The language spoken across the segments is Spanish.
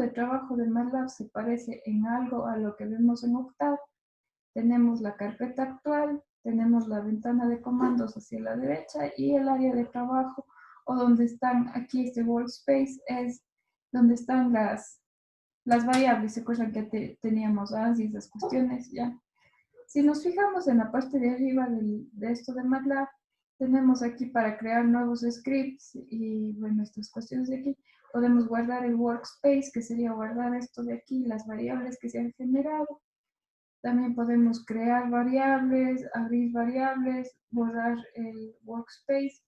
de trabajo de MATLAB se parece en algo a lo que vemos en Octave. Tenemos la carpeta actual, tenemos la ventana de comandos hacia la derecha y el área de trabajo, o donde están, aquí este workspace, es donde están las variables. ¿Se acuerdan que teníamos ANSI, esas cuestiones? Ya. Si nos fijamos en la parte de arriba de esto de MATLAB, tenemos aquí para crear nuevos scripts y, bueno, estas cuestiones de aquí. Podemos guardar el workspace, que sería guardar esto de aquí, las variables que se han generado. También podemos crear variables, abrir variables, borrar el workspace.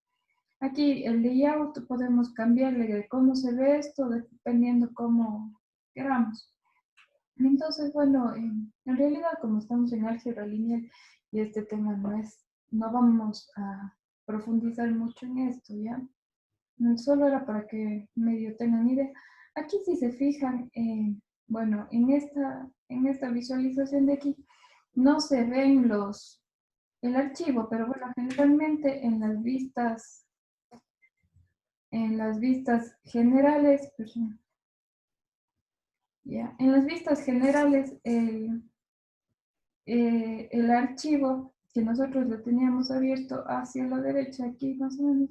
Aquí el layout podemos cambiarle de cómo se ve esto, dependiendo cómo queramos. Entonces, bueno, en realidad, como estamos en álgebra lineal y este tema no vamos a profundizar mucho en esto, ¿ya? Solo era para que medio tengan idea. Aquí, si se fijan, bueno, en esta visualización de aquí, no se ven el archivo, pero bueno, generalmente en las vistas generales, perdón, ya, en las vistas generales, el archivo que nosotros lo teníamos abierto hacia la derecha, aquí más o menos,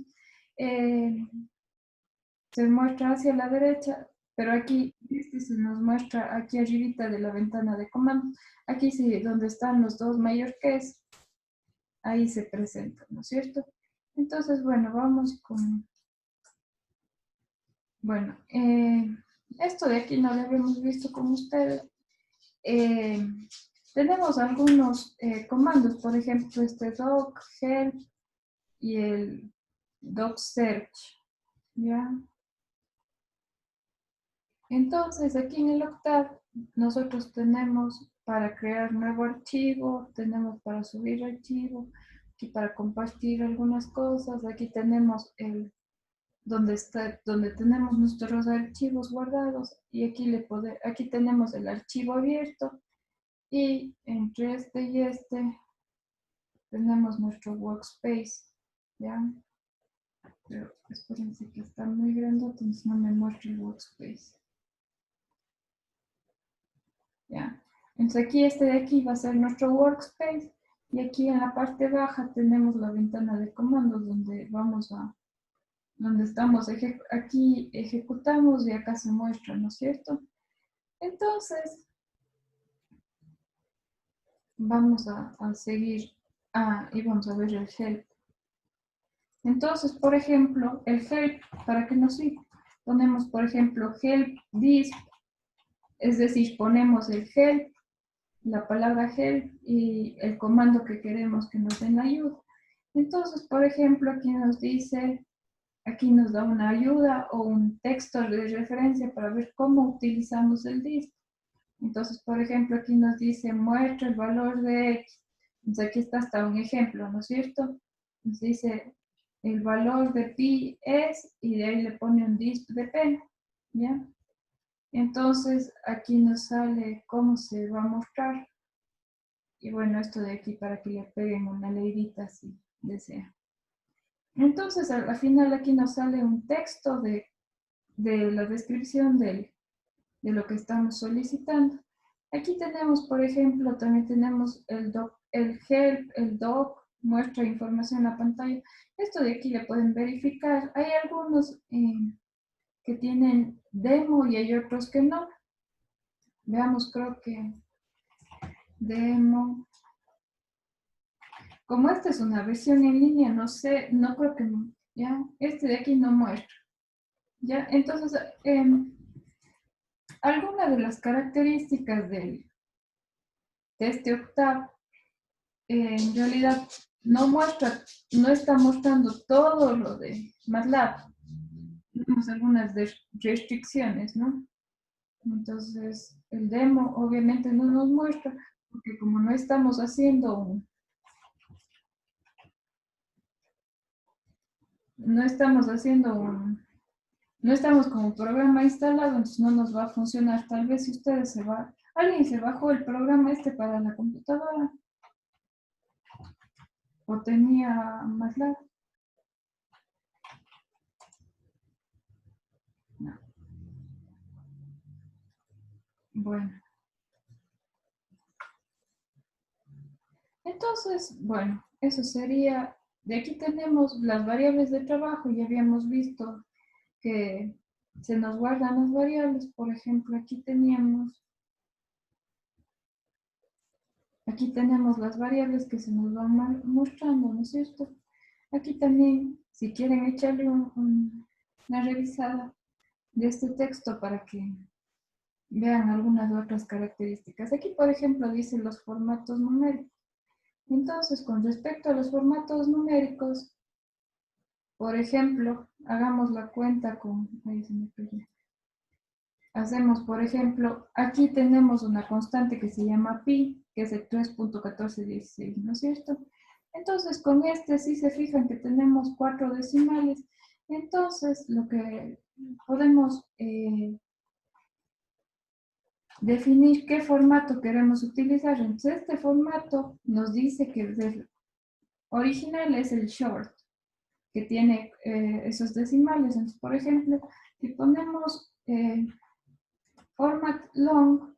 se muestra hacia la derecha, pero aquí se nos muestra aquí arribita de la ventana de comandos. Aquí sí, donde están los dos mallorqués, ahí se presenta, ¿no es cierto? Entonces, bueno, vamos con... Bueno, esto de aquí no lo habíamos visto con ustedes. Tenemos algunos comandos, por ejemplo, este doc, help y el doc search, ¿ya? Entonces, aquí en el Octave, nosotros tenemos para crear nuevo archivo, tenemos para subir archivo, aquí para compartir algunas cosas, aquí tenemos donde tenemos nuestros archivos guardados y aquí tenemos el archivo abierto y entre este y este tenemos nuestro workspace, ¿ya? Pero espérense que está muy grande, entonces no me muestra el workspace. ¿Ya? Entonces aquí este de aquí va a ser nuestro workspace y aquí en la parte baja tenemos la ventana de comandos donde estamos, aquí ejecutamos y acá se muestra, ¿no es cierto? Entonces, vamos a seguir, y vamos a ver el help. Entonces, por ejemplo, el help, para que nos sirva, ponemos, por ejemplo, help this, es decir, ponemos el help, la palabra help y el comando que queremos que nos den ayuda. Entonces, por ejemplo, aquí nos dice, aquí nos da una ayuda o un texto de referencia para ver cómo utilizamos el disk. Entonces, por ejemplo, aquí nos dice, muestra el valor de X. Entonces, aquí está hasta un ejemplo, ¿no es cierto? Nos dice, el valor de pi es, y de ahí le pone un disk de p, ¿ya? Entonces, aquí nos sale cómo se va a mostrar. Y bueno, esto de aquí para que le peguen una leidita si desea. Entonces, al final aquí nos sale un texto de la descripción de lo que estamos solicitando. Aquí tenemos, por ejemplo, también tenemos el help, el doc, muestra información en la pantalla. Esto de aquí le pueden verificar. Hay algunos que tienen demo y hay otros que no. Veamos, creo que demo. Como esta es una versión en línea, no sé, no creo que, ya, este de aquí no muestra. Ya, entonces, alguna de las características de este Octave, en realidad no está mostrando todo lo de MATLAB. Tenemos algunas restricciones, ¿no? Entonces, el demo obviamente no nos muestra, porque como no estamos haciendo no estamos con un programa instalado, entonces no nos va a funcionar. Tal vez si alguien se bajó el programa este para la computadora, o tenía MATLAB. No. Bueno. Entonces, bueno, eso sería, de aquí tenemos las variables de trabajo, ya habíamos visto que se nos guardan las variables, por ejemplo, aquí tenemos las variables que se nos van mostrando, ¿no es cierto? Aquí también, si quieren echarle una revisada de este texto para que vean algunas otras características. Aquí, por ejemplo, dice los formatos numéricos. Entonces, con respecto a los formatos numéricos, por ejemplo, hagamos la cuenta con... Ahí se me perdió. Hacemos, por ejemplo, aquí tenemos una constante que se llama pi, que es el 3.1416, ¿no es cierto? Entonces, con este, si se fijan que tenemos 4 decimales, entonces lo que podemos definir qué formato queremos utilizar. Entonces, este formato nos dice que el original es el short, que tiene esos decimales. Entonces, por ejemplo, si ponemos format long,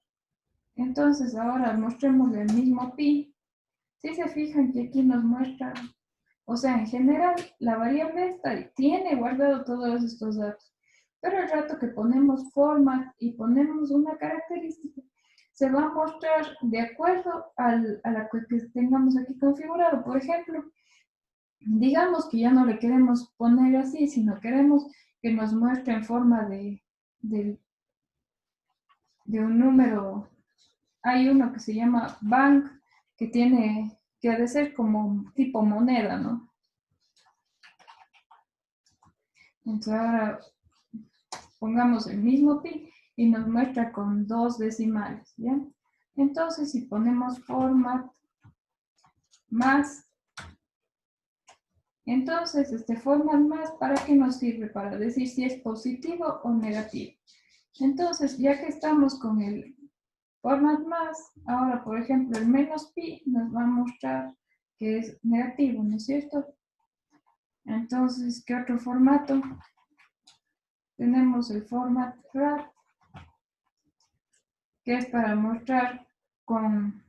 entonces ahora mostremos el mismo pi. Si se fijan que aquí nos muestra, o sea, en general, la variable esta tiene guardado todos estos datos. Pero el rato que ponemos format y ponemos una característica, se va a mostrar de acuerdo a la que tengamos aquí configurado. Por ejemplo, digamos que ya no le queremos poner así, sino queremos que nos muestre en forma de un número. Hay uno que se llama bank, que ha de ser como tipo moneda, ¿no? Entonces ahora pongamos el mismo pi y nos muestra con 2 decimales, ¿ya? Entonces si ponemos format más, entonces este format más, ¿para qué nos sirve? Para decir si es positivo o negativo. Entonces, ya que estamos con el format más, ahora por ejemplo el menos pi nos va a mostrar que es negativo, ¿no es cierto? Entonces, ¿qué otro formato? Tenemos el format flat, que es para mostrar con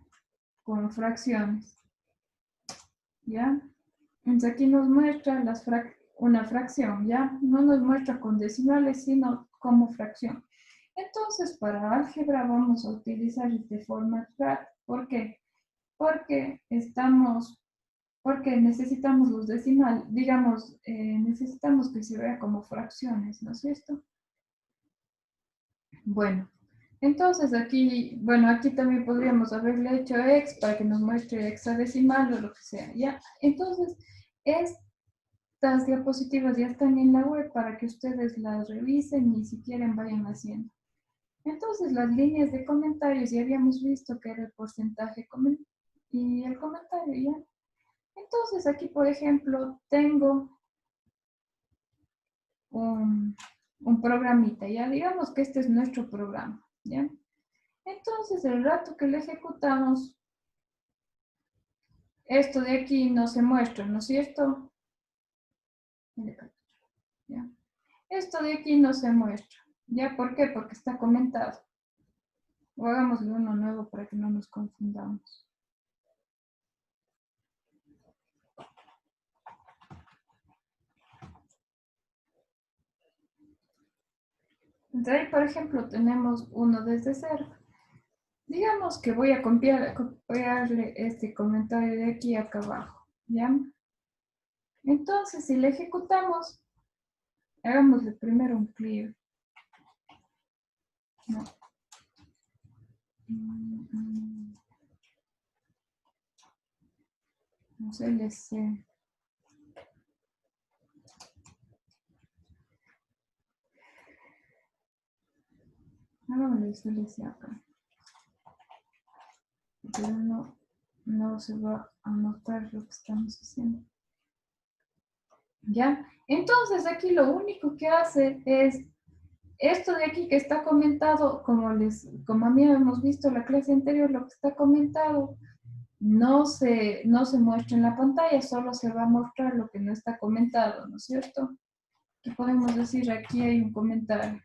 fracciones, ¿ya? Entonces aquí nos muestra una fracción, ¿ya? No nos muestra con decimales, sino como fracción. Entonces, para álgebra vamos a utilizar este format flat. ¿Por qué? Porque necesitamos los decimales, digamos, necesitamos que se vea como fracciones, ¿no es cierto? Bueno, entonces aquí, bueno, aquí también podríamos haberle hecho x para que nos muestre hexadecimal o lo que sea, ¿ya? Entonces, estas diapositivas ya están en la web para que ustedes las revisen y si quieren vayan haciendo. Entonces, las líneas de comentarios ya habíamos visto que era el porcentaje y el comentario, ¿ya? Entonces, aquí, por ejemplo, tengo un programita, ¿ya? Digamos que este es nuestro programa, ¿ya? Entonces, el rato que lo ejecutamos, esto de aquí no se muestra, ¿no es cierto? ¿Ya? Esto de aquí no se muestra. ¿Ya? ¿Por qué? Porque está comentado. O hagámosle uno nuevo para que no nos confundamos. Entonces ahí, por ejemplo, tenemos uno desde cero. Digamos que voy a copiarle este comentario de aquí acá abajo, ¿ya? Entonces, si le ejecutamos, hagámosle primero un clear. No. No sé, hagámosle CLC acá. Pero no se va a notar lo que estamos haciendo. ¿Ya? Entonces aquí lo único que hace es esto de aquí que está comentado, como a mí hemos visto en la clase anterior, lo que está comentado no se muestra en la pantalla, solo se va a mostrar lo que no está comentado, ¿no es cierto? ¿Qué podemos decir? Aquí hay un comentario.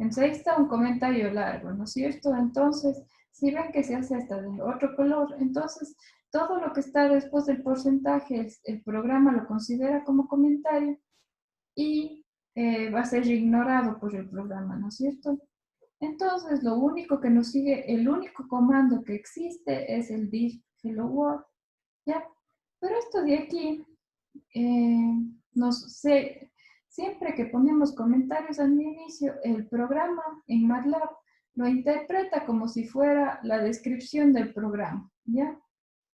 Entonces ahí está un comentario largo, ¿no es cierto? Entonces, si ven que se hace hasta de otro color, entonces todo lo que está después del porcentaje, el programa lo considera como comentario y va a ser ignorado por el programa, ¿no es cierto? Entonces, lo único que nos sigue, el único comando que existe es el div hello world, ¿ya? Pero esto de aquí, eh, siempre que ponemos comentarios al inicio, el programa en MATLAB lo interpreta como si fuera la descripción del programa, ¿ya?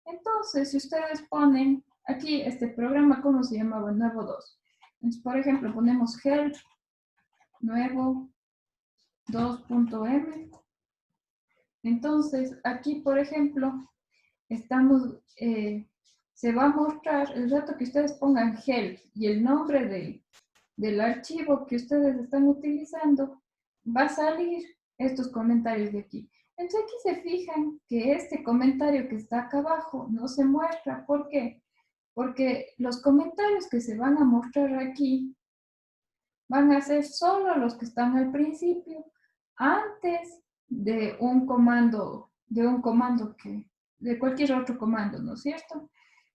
Entonces, si ustedes ponen aquí este programa, ¿cómo se llamaba? Nuevo 2. Entonces, por ejemplo, ponemos help nuevo 2.m. Entonces, aquí, por ejemplo, estamos, se va a mostrar el rato que ustedes pongan help y el nombre del archivo que ustedes están utilizando, va a salir estos comentarios de aquí. Entonces aquí se fijan que este comentario que está acá abajo no se muestra. ¿Por qué? Porque los comentarios que se van a mostrar aquí van a ser solo los que están al principio, antes de cualquier otro comando, ¿no es cierto?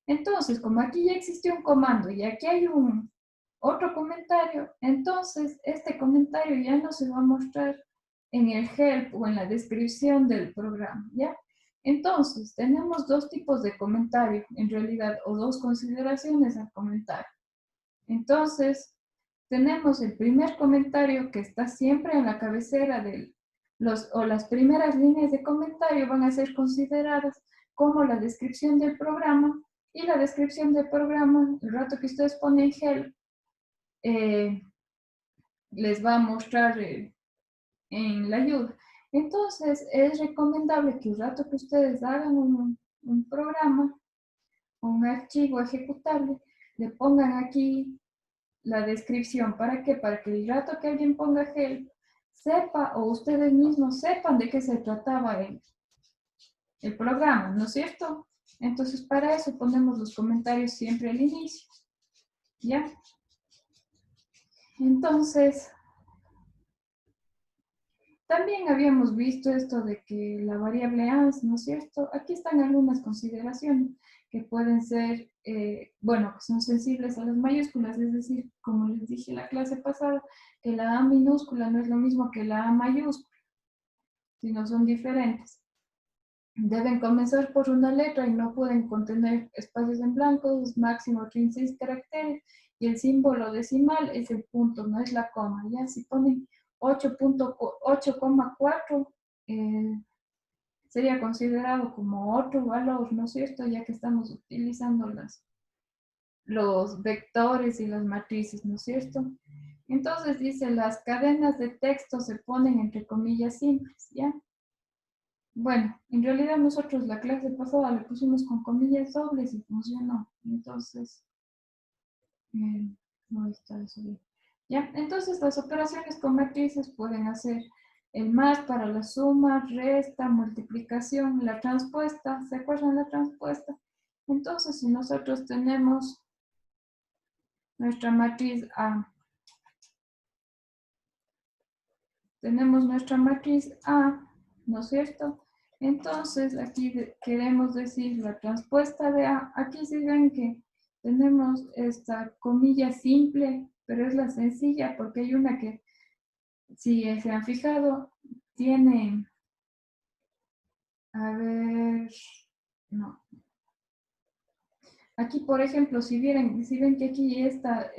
Entonces, como aquí ya existe un comando y aquí hay otro comentario, entonces este comentario ya no se va a mostrar en el help o en la descripción del programa, ¿ya? Entonces, tenemos dos tipos de comentario, en realidad, o dos consideraciones al comentario. Entonces, tenemos el primer comentario que está siempre en la cabecera o las primeras líneas de comentario van a ser consideradas como la descripción del programa, y la descripción del programa, el rato que ustedes ponen help, les va a mostrar en la ayuda. Entonces, es recomendable que el rato que ustedes hagan un programa, un archivo ejecutable, le pongan aquí la descripción. ¿Para qué? Para que el rato que alguien ponga help, sepa o ustedes mismos sepan de qué se trataba el programa, ¿no es cierto? Entonces, para eso ponemos los comentarios siempre al inicio, ¿ya? Entonces, también habíamos visto esto de que la variable ans, ¿no es cierto? Aquí están algunas consideraciones que pueden ser, bueno, que son sensibles a las mayúsculas, es decir, como les dije en la clase pasada, que la A minúscula no es lo mismo que la A mayúscula, sino son diferentes. Deben comenzar por una letra y no pueden contener espacios en blanco, máximo 36 caracteres, y el símbolo decimal es el punto, no es la coma, ¿ya? Si ponen 8,4, sería considerado como otro valor, ¿no es cierto? Ya que estamos utilizando los vectores y las matrices, ¿no es cierto? Entonces dice, las cadenas de texto se ponen entre comillas simples, ¿ya? Bueno, en realidad nosotros la clase pasada le pusimos con comillas dobles y funcionó. Entonces, no está eso bien. ¿Ya? Entonces, las operaciones con matrices pueden hacer el más para la suma, resta, multiplicación, la transpuesta. ¿Se acuerdan la transpuesta? Entonces, si nosotros tenemos nuestra matriz A, ¿no es cierto? Entonces, aquí queremos decir la transpuesta de A. Aquí sí ven que tenemos esta comilla simple, pero es la sencilla porque hay una que, si se han fijado, tiene, a ver, no. Aquí, por ejemplo, si ven que aquí esta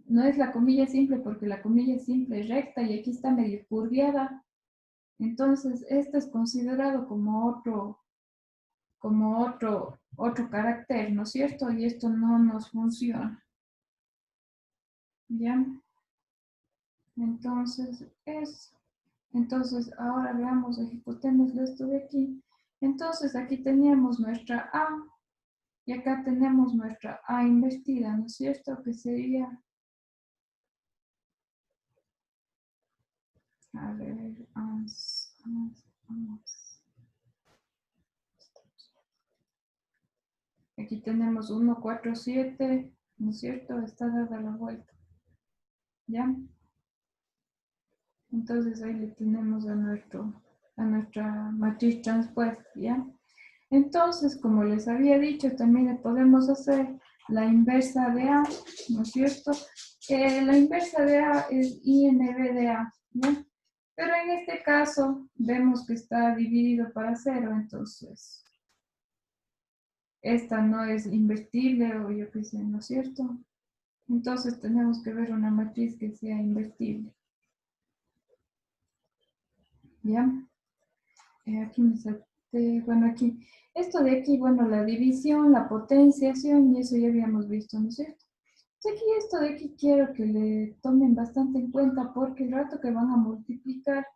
no es la comilla simple porque la comilla simple es recta y aquí está medio curviada. Entonces, este es considerado como otro carácter, ¿no es cierto? Y esto no nos funciona. ¿Ya? Entonces, ahora veamos, ejecutemos esto de aquí. Entonces, aquí teníamos nuestra A y acá tenemos nuestra A invertida, ¿no es cierto? Que sería, a ver, aquí tenemos 1, 4, 7, ¿no es cierto? Está dada la vuelta. ¿Ya? Entonces ahí le tenemos a nuestra matriz transpuesta, ¿ya? Entonces, como les había dicho, también le podemos hacer la inversa de A, ¿no es cierto? La inversa de A es INB de A, ¿ya? Pero en este caso vemos que está dividido para 0, entonces esta no es invertible o yo qué sé, ¿no es cierto? Entonces tenemos que ver una matriz que sea invertible. ¿Ya? Aquí me salté, bueno, aquí, esto de aquí, bueno, la división, la potenciación, y eso ya habíamos visto, ¿no es cierto? Pues aquí esto de aquí quiero que le tomen bastante en cuenta porque el rato que van a multiplicar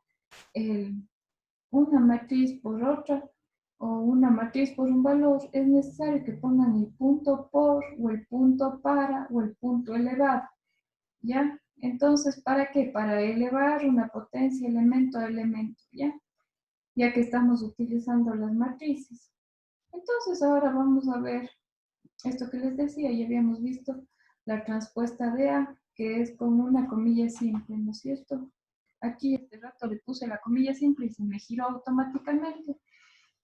una matriz por otra o una matriz por un valor, es necesario que pongan el punto por o el punto para o el punto elevado, ¿ya? Entonces, ¿para qué? Para elevar una potencia elemento a elemento, ¿ya? Ya que estamos utilizando las matrices. Entonces, ahora vamos a ver esto que les decía, ya habíamos visto la transpuesta de A, que es con una comilla simple, ¿no es cierto? Aquí este rato le puse la comilla simple y se me giró automáticamente,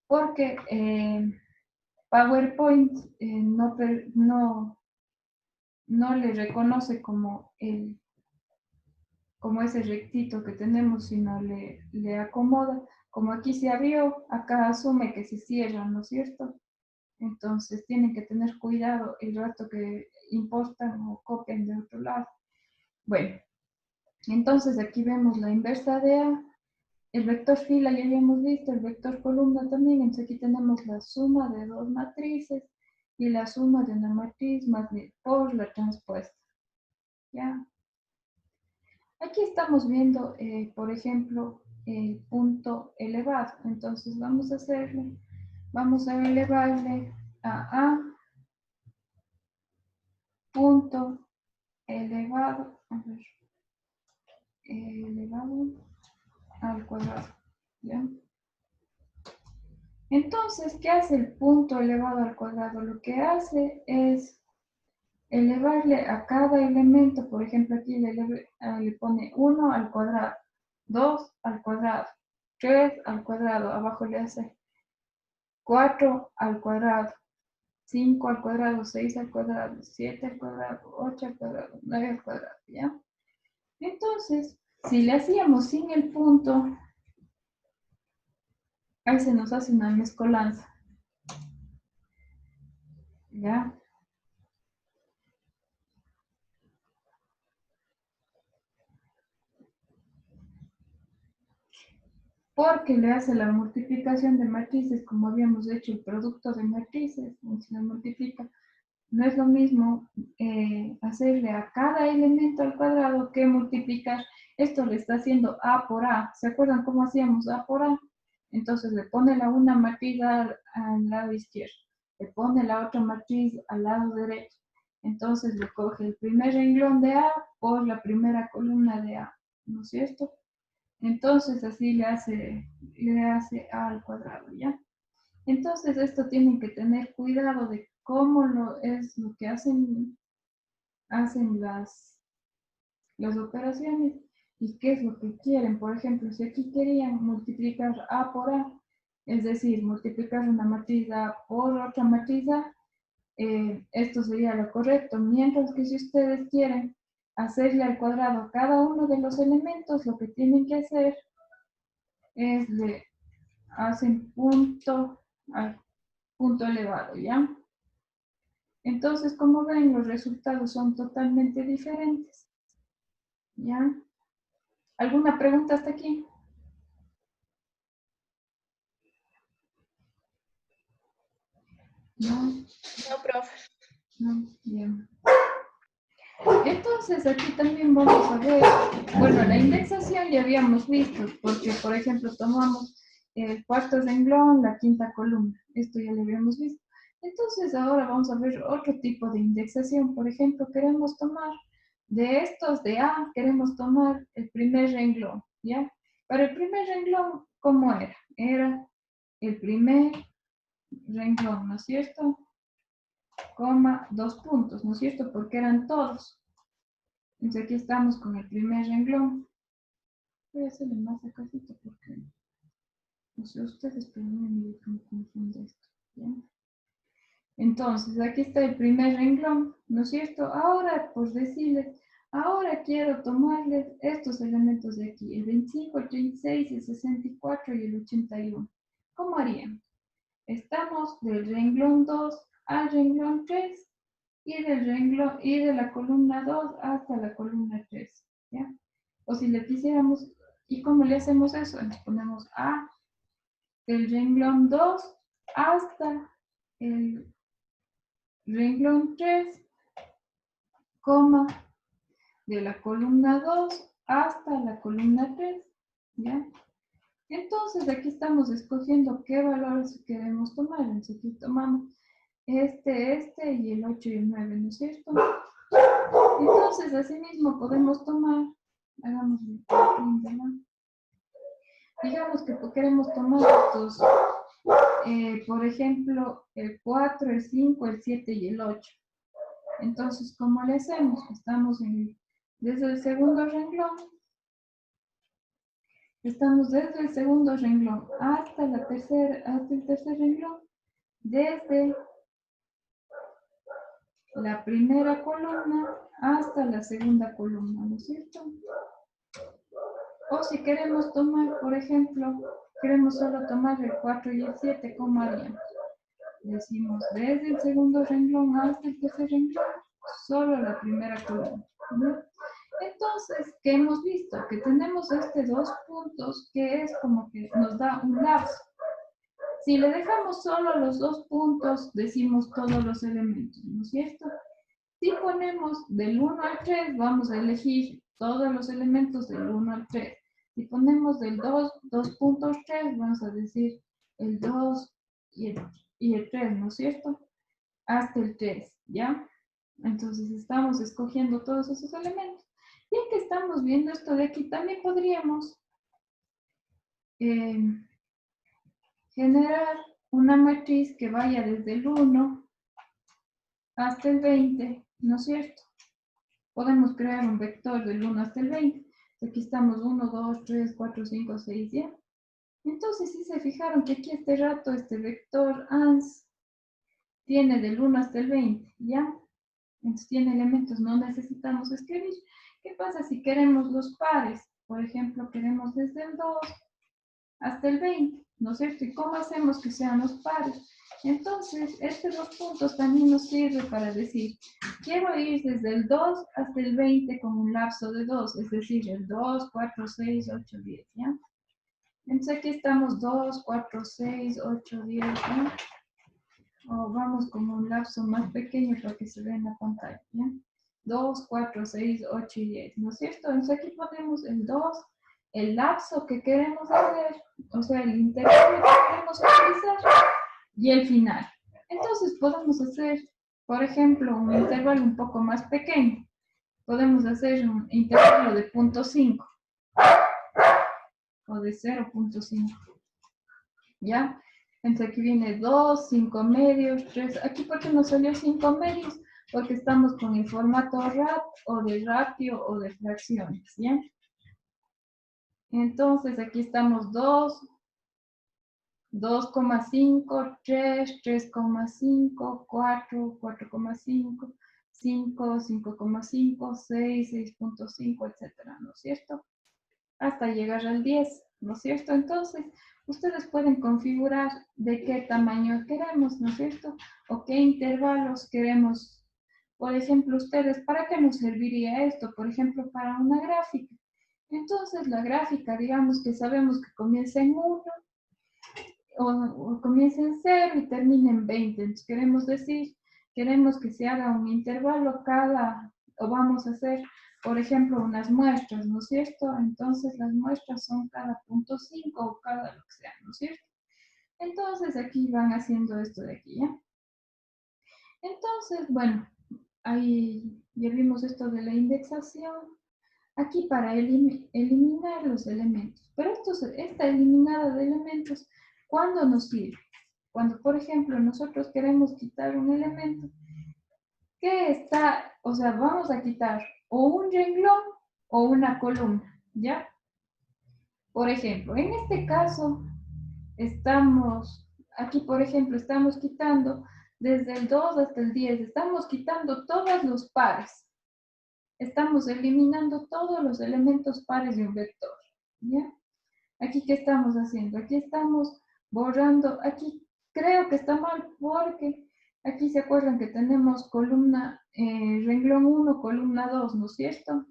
porque PowerPoint no le reconoce como ese rectito que tenemos, sino le acomoda. Como aquí se abrió, acá asume que se cierra, ¿no es cierto? Entonces tienen que tener cuidado el rato que importan o copian de otro lado. Bueno, entonces aquí vemos la inversa de A. El vector fila ya habíamos visto, el vector columna también. Entonces aquí tenemos la suma de dos matrices y la suma de una matriz más por la transpuesta. ¿Ya? Aquí estamos viendo, por ejemplo, el punto elevado. Entonces vamos a elevarle a A punto elevado, a ver, elevado al cuadrado, ¿ya? Entonces, ¿qué hace el punto elevado al cuadrado? Lo que hace es elevarle a cada elemento, por ejemplo, aquí le pone 1 al cuadrado, 2 al cuadrado, 3 al cuadrado, abajo le hace 4 al cuadrado, 5 al cuadrado, 6 al cuadrado, 7 al cuadrado, 8 al cuadrado, 9 al cuadrado, ¿ya? Entonces, si le hacíamos sin el punto, ahí se nos hace una mezcolanza, ¿ya? Porque le hace la multiplicación de matrices, como habíamos hecho el producto de matrices, se la multiplica. No es lo mismo hacerle a cada elemento al cuadrado que multiplicar. Esto le está haciendo A por A. ¿Se acuerdan cómo hacíamos A por A? Entonces le pone la una matriz al lado izquierdo, le pone la otra matriz al lado derecho. Entonces le coge el primer renglón de A por la primera columna de A, ¿no es cierto? Entonces así le hace A al cuadrado, ¿ya? Entonces esto tienen que tener cuidado de cómo es lo que hacen las operaciones y qué es lo que quieren. Por ejemplo, si aquí querían multiplicar A por A, es decir, multiplicar una matriz A por otra matriz A, esto sería lo correcto. Mientras que si ustedes quieren hacerle al cuadrado a cada uno de los elementos, lo que tienen que hacer es le hacen punto al punto elevado, ¿ya? Entonces, como ven, los resultados son totalmente diferentes, ¿ya? ¿Alguna pregunta hasta aquí? No, No, profe. no, bien. Entonces, aquí también vamos a ver, bueno, la indexación ya habíamos visto, porque, por ejemplo, tomamos el cuarto renglón, la quinta columna, esto ya lo habíamos visto. Entonces, ahora vamos a ver otro tipo de indexación. Por ejemplo, queremos tomar de estos de A, queremos tomar el primer renglón, ¿ya? Para el primer renglón, ¿cómo era? Era el primer renglón, ¿no es cierto? Coma, dos puntos, ¿no es cierto? Porque eran todos. Entonces aquí estamos con el primer renglón. Voy a hacerle más acá porque no sé ustedes, pero a mí me confunde esto. ¿Bien? Entonces, aquí está el primer renglón, ¿no es cierto? Ahora, por decirles, ahora quiero tomarles estos elementos de aquí, el 25, el 36, el 64 y el 81. ¿Cómo harían? Estamos del renglón 2 al renglón 3 y de la columna 2 hasta la columna 3, ¿ya? O si le quisiéramos, ¿y cómo le hacemos eso? Les ponemos A del renglón 2 hasta el renglón 3, coma, de la columna 2 hasta la columna 3, ¿ya? Entonces aquí estamos escogiendo qué valores queremos tomar. Entonces aquí tomamos este y el 8 y el 9, ¿no es cierto? Entonces, asimismo podemos tomar, hagamos digamos que queremos tomar estos, por ejemplo, el 4, el 5, el 7 y el 8. Entonces, ¿cómo le hacemos? Estamos desde el segundo renglón, hasta el tercer renglón, desde la primera columna hasta la segunda columna, ¿no es cierto? O si queremos tomar, por ejemplo, queremos solo tomar el 4 y el 7, ¿cómo haríamos? Decimos desde el segundo renglón hasta el tercer renglón, solo la primera columna, ¿no? Entonces, ¿qué hemos visto? Que tenemos dos puntos que es como que nos da un lapso. Si le dejamos solo los 2 puntos, decimos todos los elementos, ¿no es cierto? Si ponemos del 1 al 3, vamos a elegir todos los elementos del 1 al 3. Si ponemos del 2.3, vamos a decir el 2 y el 3, ¿no es cierto? Hasta el 3, ¿ya? Entonces estamos escogiendo todos esos elementos. Ya que estamos viendo esto de aquí, también podríamos generar una matriz que vaya desde el 1 hasta el 20, ¿no es cierto? Podemos crear un vector del 1 hasta el 20. Aquí estamos 1, 2, 3, 4, 5, 6, ¿ya? Entonces, si se fijaron que aquí este rato, este vector ANS tiene del 1 hasta el 20, ¿ya? Entonces tiene elementos, no necesitamos escribir. ¿Qué pasa si queremos los pares? Por ejemplo, queremos desde el 2 hasta el 20, ¿no es cierto? ¿Y cómo hacemos que sean los pares? Entonces, estos 2 puntos también nos sirve para decir, quiero ir desde el 2 hasta el 20 con un lapso de 2, es decir, el 2, 4, 6, 8, 10, ¿ya? Entonces aquí estamos 2, 4, 6, 8, 10, ¿ya? O vamos con un lapso más pequeño para que se vea en la pantalla, ¿ya? 2, 4, 6, 8 y 10, ¿no es cierto? Entonces aquí ponemos el 2, el lapso que queremos hacer, o sea, el intervalo que queremos utilizar y el final. Entonces podemos hacer, por ejemplo, un intervalo un poco más pequeño. Podemos hacer un intervalo de 0.5 o de 0.5, ¿ya? Entonces aquí viene 2, 5 medios, 3. Aquí, ¿por qué nos salió 5 medios? Porque estamos con el formato RAP o de ratio o de fracciones, ¿ya? Entonces aquí estamos 2, 2,5, 3, 3,5, 4, 4,5, 5, 5,5, 6, 6.5, etcétera, ¿no es cierto? Hasta llegar al 10, ¿no es cierto? Entonces, ustedes pueden configurar de qué tamaño queremos, ¿no es cierto? O qué intervalos queremos. Por ejemplo, ustedes, ¿para qué nos serviría esto? Por ejemplo, para una gráfica. Entonces, la gráfica, digamos que sabemos que comienza en 1 o comienza en 0 y termina en 20. Entonces, queremos que se haga un intervalo o vamos a hacer, por ejemplo, unas muestras, ¿no es cierto? Entonces, las muestras son cada 0.5 o cada lo que sea, ¿no es cierto? Entonces, aquí van haciendo esto de aquí, ¿ya? Entonces, bueno, ahí ya vimos esto de la indexación. Aquí para eliminar los elementos. Pero esta eliminada de elementos, ¿cuándo nos sirve? Cuando, por ejemplo, nosotros queremos quitar un elemento que está, o sea, vamos a quitar o un renglón o una columna, ¿ya? Por ejemplo, en este caso, aquí por ejemplo, estamos quitando desde el 2 hasta el 10, estamos quitando todos los pares. Estamos eliminando todos los elementos pares de un vector, ¿ya? Aquí, ¿qué estamos haciendo? Aquí estamos borrando, aquí creo que está mal porque aquí se acuerdan que tenemos columna, renglón 1, columna 2, ¿no es cierto?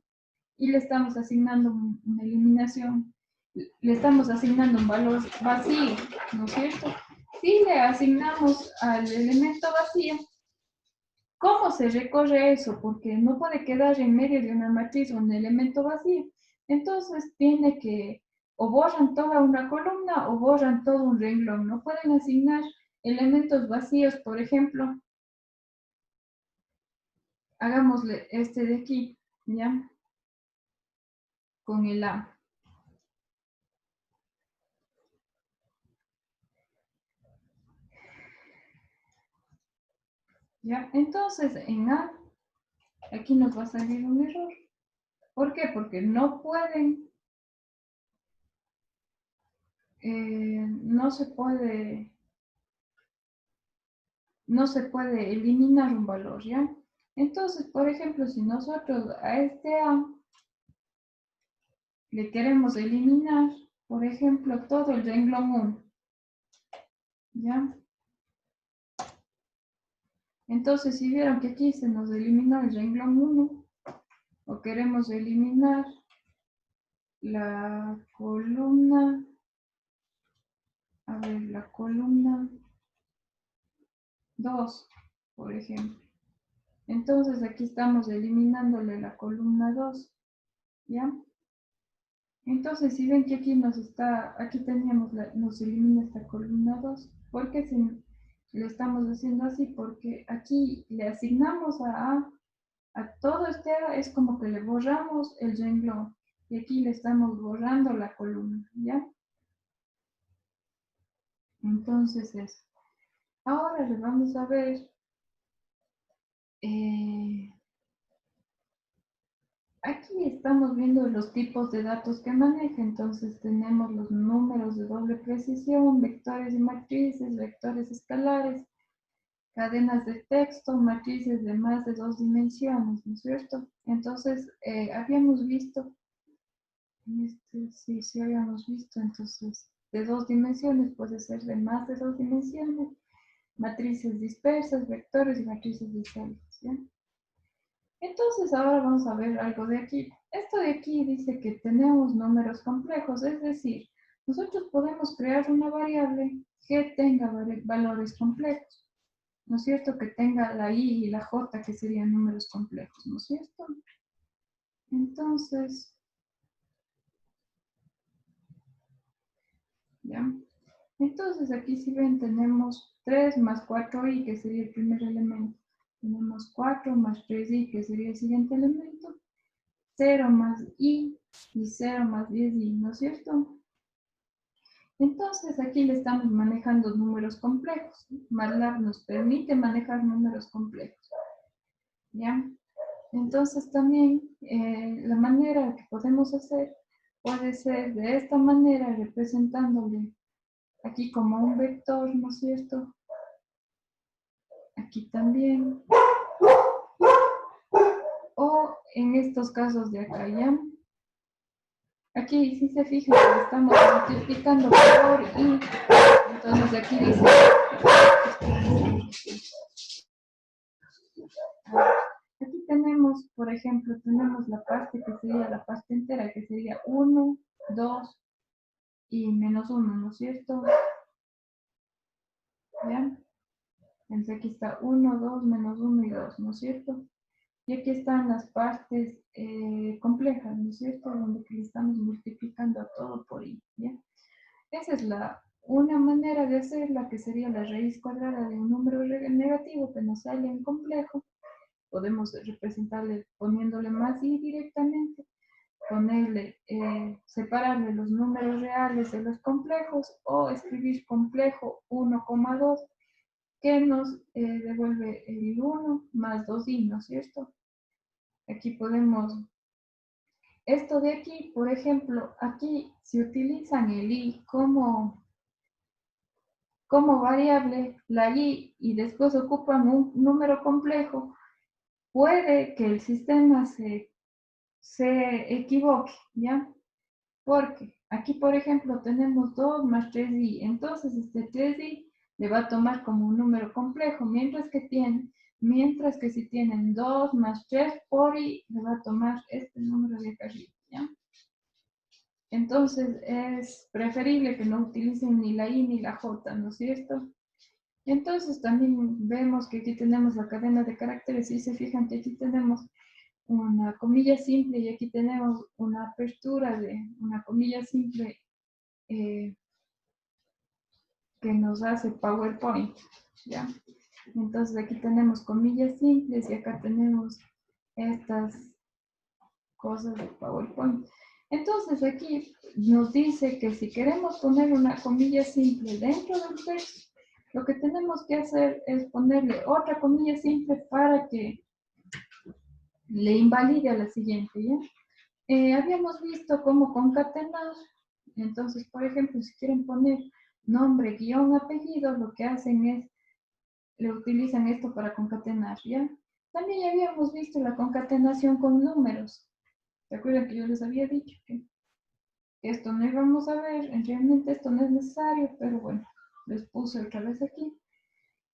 Y le estamos asignando una eliminación, le estamos asignando un valor vacío, ¿no es cierto? Si le asignamos al elemento vacío, ¿cómo se recorre eso? Porque no puede quedar en medio de una matriz un elemento vacío. Entonces tiene que, o borran toda una columna o borran todo un renglón. No pueden asignar elementos vacíos, por ejemplo, hagámosle este de aquí, ¿ya? Con el A. ¿Ya? Entonces en A, aquí nos va a salir un error. ¿Por qué? Porque no pueden, no se puede eliminar un valor, ¿ya? Entonces, por ejemplo, si nosotros a este A le queremos eliminar, por ejemplo, todo el renglón 1, ¿ya? Entonces, si vieron que aquí se nos eliminó el renglón 1, o queremos eliminar la columna, a ver, la columna 2, por ejemplo. Entonces, aquí estamos eliminándole la columna 2, ¿ya? Entonces, si ven que aquí aquí teníamos, nos elimina esta columna 2. ¿Por qué lo estamos haciendo así? Porque aquí le asignamos a todo este A, es como que le borramos el renglón. Y aquí le estamos borrando la columna, ¿ya? Entonces eso. Ahora le vamos a ver aquí estamos viendo los tipos de datos que maneja. Entonces tenemos los números de doble precisión, vectores y matrices, vectores escalares, cadenas de texto, matrices de más de 2 dimensiones, ¿no es cierto? Entonces, habíamos visto, sí habíamos visto, entonces, de 2 dimensiones puede ser de más de 2 dimensiones, matrices dispersas, vectores y matrices dispersas, ¿ya? Entonces ahora vamos a ver algo de aquí. Esto de aquí dice que tenemos números complejos, es decir, nosotros podemos crear una variable que tenga valores complejos, ¿no es cierto? Que tenga la i y la j, que serían números complejos, ¿no es cierto? Entonces, ¿ya? Entonces aquí si ven tenemos 3 más 4i, que sería el primer elemento. Tenemos 4 más 3i, que sería el siguiente elemento. 0 más i y 0 más 10i, ¿no es cierto? Entonces aquí le estamos manejando números complejos. MATLAB nos permite manejar números complejos, ¿ya? Entonces también la manera que podemos hacer puede ser de esta manera, representándole aquí como un vector, ¿no es cierto? Aquí también. O en estos casos de acá, ¿ya? Aquí, si se fijan, estamos multiplicando por i. Entonces aquí dice... Aquí tenemos, por ejemplo, tenemos la parte que sería la parte entera, que sería 1, 2 y menos 1, ¿no es cierto? ¿Ya? Entonces aquí está 1, 2, menos 1 y 2, ¿no es cierto? Y aquí están las partes complejas, ¿no es cierto? Donde le estamos multiplicando a todo por i, ¿ya? Esa es una manera de hacerla, que sería la raíz cuadrada de un número negativo que nos sale en complejo. Podemos representarle poniéndole más i directamente, separarle los números reales de los complejos o escribir complejo 1,2 que nos devuelve el 1 más 2i, ¿no es cierto? Aquí podemos esto de aquí, por ejemplo, aquí si utilizan el i como variable, la i, y después ocupan un número complejo, puede que el sistema se equivoque, ¿ya? Porque aquí, por ejemplo, tenemos 2 más 3i, entonces este 3i le va a tomar como un número complejo, mientras que si tienen 2 más 3 por i, le va a tomar este número de acá arriba, ¿ya? Entonces es preferible que no utilicen ni la i ni la j, ¿no es cierto? Entonces también vemos que aquí tenemos la cadena de caracteres y se fijan que aquí tenemos una comilla simple y aquí tenemos una apertura de una comilla simple que nos hace PowerPoint, ¿ya? Entonces aquí tenemos comillas simples y acá tenemos estas cosas de PowerPoint. Entonces aquí nos dice que si queremos poner una comilla simple dentro del texto, lo que tenemos que hacer es ponerle otra comilla simple para que le invalide a la siguiente, ¿ya? Habíamos visto cómo concatenar. Entonces, por ejemplo, si quieren poner nombre, guión, apellido, lo que hacen es, le utilizan esto para concatenar, ¿ya? También ya habíamos visto la concatenación con números. ¿Se acuerdan que yo les había dicho que esto no íbamos a ver? Realmente esto no es necesario, pero bueno, les puse otra vez aquí.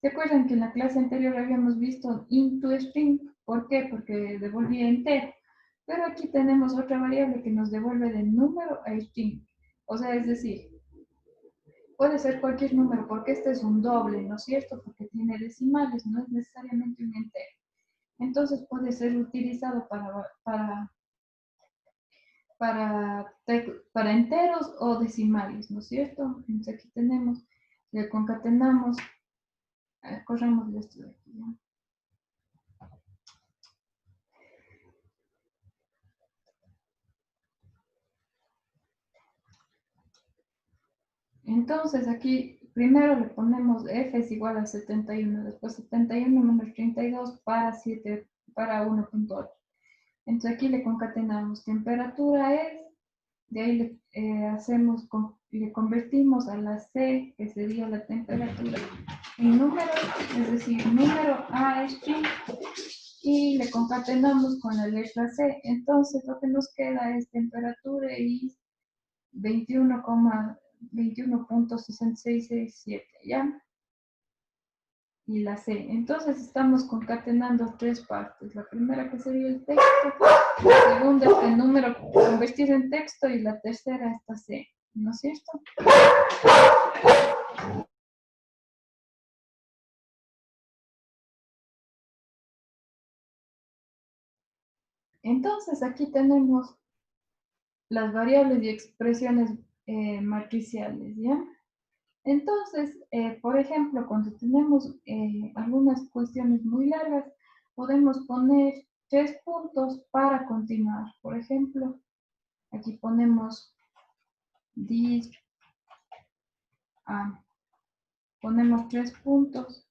¿Se acuerdan que en la clase anterior habíamos visto into string? ¿Por qué? Porque devolvía entero. Pero aquí tenemos otra variable que nos devuelve de número a string. O sea, es decir, puede ser cualquier número, porque este es un doble, ¿no es cierto? Porque tiene decimales, no es necesariamente un entero. Entonces puede ser utilizado para enteros o decimales, ¿no es cierto? Entonces aquí tenemos, le concatenamos, corramos esto de aquí, ¿ya? Entonces aquí primero le ponemos f es igual a 71, después 71 menos 32 para 1.8. Entonces aquí le concatenamos temperatura es, de ahí le convertimos a la C, que sería la temperatura, en número, es decir, número A string, y le concatenamos con la letra C. Entonces lo que nos queda es temperatura y 21.6667, ¿ya? Y la C. Entonces estamos concatenando tres partes. La primera que sería el texto, la segunda este número convertido en texto y la tercera esta C, ¿no es cierto? Entonces aquí tenemos las variables y expresiones matriciales, ¿ya? Entonces, por ejemplo, cuando tenemos algunas cuestiones muy largas, podemos poner 3 puntos para continuar. Por ejemplo, aquí ponemos this, ponemos 3 puntos,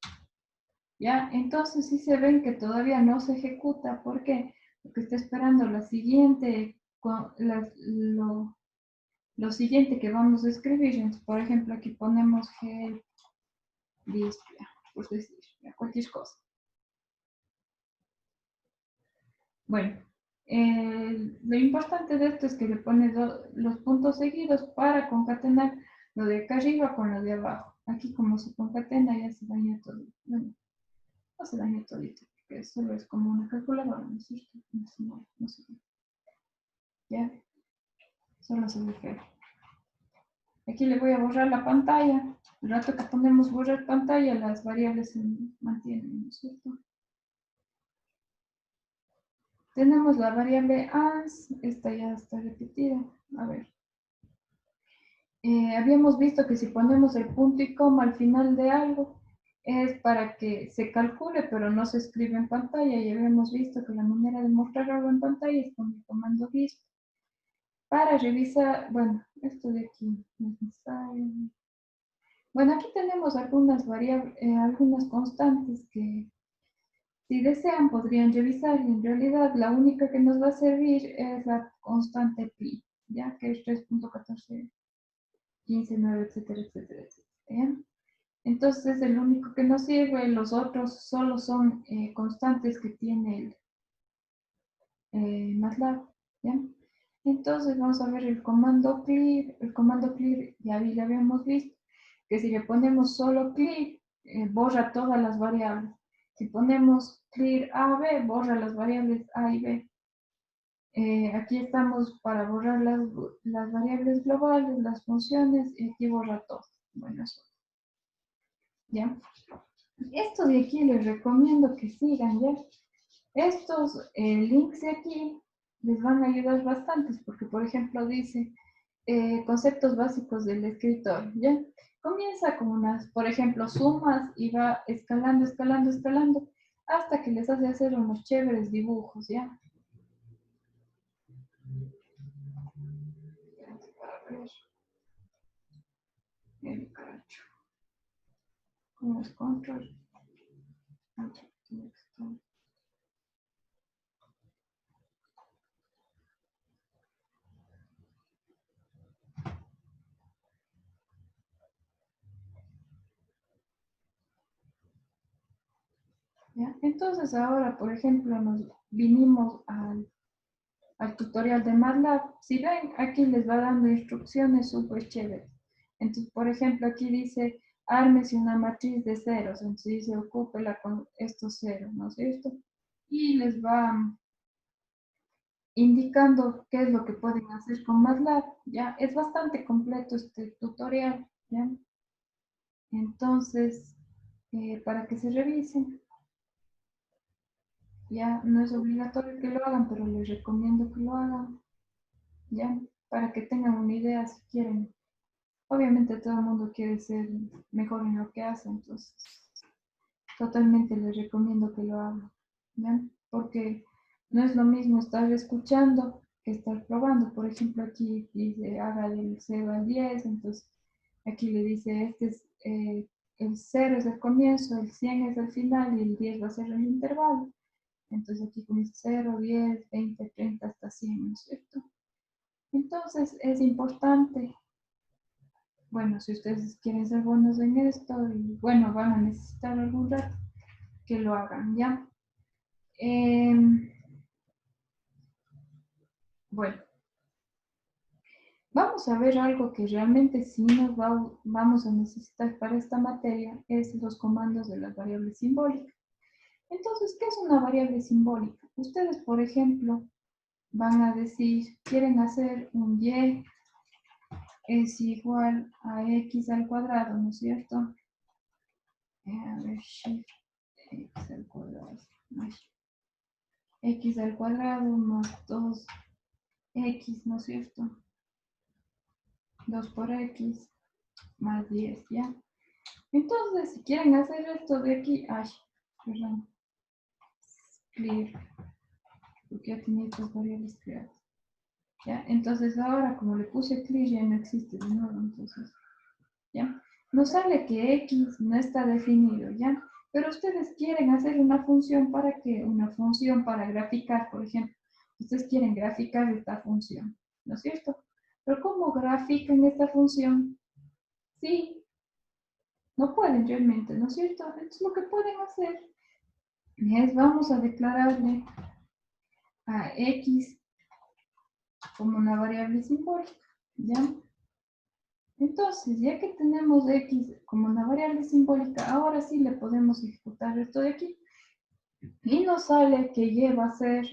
¿ya? Entonces, sí se ven que todavía no se ejecuta. ¿Por qué? Porque está esperando la siguiente, lo siguiente que vamos a escribir. Entonces, por ejemplo, aquí ponemos help this, por decir, cualquier cosa. Bueno, lo importante de esto es que le pones los puntos seguidos para concatenar lo de acá arriba con lo de abajo. Aquí como se concatena ya se daña todo. Bueno, no se daña todito, porque solo es como una calculadora, ¿no es cierto? No sé. Ya, solo se ve feo. Aquí le voy a borrar la pantalla. El rato que ponemos borrar pantalla, las variables se mantienen, ¿no es cierto? Tenemos la variable as, esta ya está repetida. A ver. Habíamos visto que si ponemos el punto y coma al final de algo, es para que se calcule, pero no se escribe en pantalla. Y habíamos visto que la manera de mostrar algo en pantalla es con el comando gist. Para revisar, bueno, esto de aquí no es necesario. Bueno, aquí tenemos algunas variables, algunas constantes Si desean, podrían revisar y en realidad la única que nos va a servir es la constante pi, ya que es 3.14, 15, 9, etcétera, etcétera, etcétera. ¿Ya? Entonces, el único que nos sirve, los otros solo son constantes que tiene el MATLAB. ¿Ya? Entonces, vamos a ver el comando clear. El comando clear ya lo habíamos visto, que si le ponemos solo clear, borra todas las variables. Si ponemos clear A, B, borra las variables A y B. Aquí estamos para borrar las variables globales, las funciones, y aquí borra todo. Bueno, eso. ¿Ya? Esto de aquí les recomiendo que sigan, ¿ya? Estos links de aquí les van a ayudar bastante, porque por ejemplo dice conceptos básicos del escritor, ¿ya? Comienza con unas, por ejemplo, sumas y va escalando, escalando, escalando, hasta que les hace hacer unos chéveres dibujos, ¿ya? Para ver el cacho. ¿Cómo es control? ¿Ya? Entonces ahora, por ejemplo, nos vinimos al tutorial de MATLAB. Si ven, aquí les va dando instrucciones súper chéveres. Entonces, por ejemplo, aquí dice, ármese una matriz de ceros. Entonces dice, ocúpela con estos ceros, ¿no es cierto? Y les va indicando qué es lo que pueden hacer con MATLAB. ¿Ya? Es bastante completo este tutorial, ¿ya? Entonces, para que se revisen. Ya no es obligatorio que lo hagan, pero les recomiendo que lo hagan, ya, para que tengan una idea si quieren. Obviamente todo el mundo quiere ser mejor en lo que hace, entonces totalmente les recomiendo que lo hagan, ¿ya? Porque no es lo mismo estar escuchando que estar probando. Por ejemplo, aquí dice haga del 0 al 10, entonces aquí le dice este es el 0 es el comienzo, el 100 es el final y el 10 va a ser el intervalo. Entonces aquí comienza 0, 10, 20, 30 hasta 100, ¿no es cierto? Entonces es importante, bueno, si ustedes quieren ser buenos en esto y bueno, van a necesitar algún rato, que lo hagan, ¿ya? Bueno, vamos a ver algo que realmente sí vamos a necesitar para esta materia, es los comandos de las variables simbólicas. Entonces, ¿qué es una variable simbólica? Ustedes, por ejemplo, van a decir, quieren hacer un y es igual a x al cuadrado, ¿no es cierto? A ver, shift x al cuadrado. X al cuadrado más 2x, ¿no es cierto? 2 por x más 10, ¿ya? Entonces, si quieren hacer esto de aquí, perdón, clear, porque ya tenía estas variables creadas. ¿Ya? Entonces ahora, como le puse clear, ya no existe de nuevo, entonces, ¿ya? Nos sale que x no está definido, ¿ya? Pero ustedes quieren hacer una función para qué? Una función para graficar, por ejemplo. Ustedes quieren graficar esta función, ¿no es cierto? Pero ¿cómo grafican esta función? Sí, no pueden realmente, ¿no es cierto? Entonces lo que pueden hacer es, vamos a declararle a x como una variable simbólica, ¿ya? Entonces, ya que tenemos x como una variable simbólica, ahora sí le podemos ejecutar esto de aquí. Y nos sale que y va a ser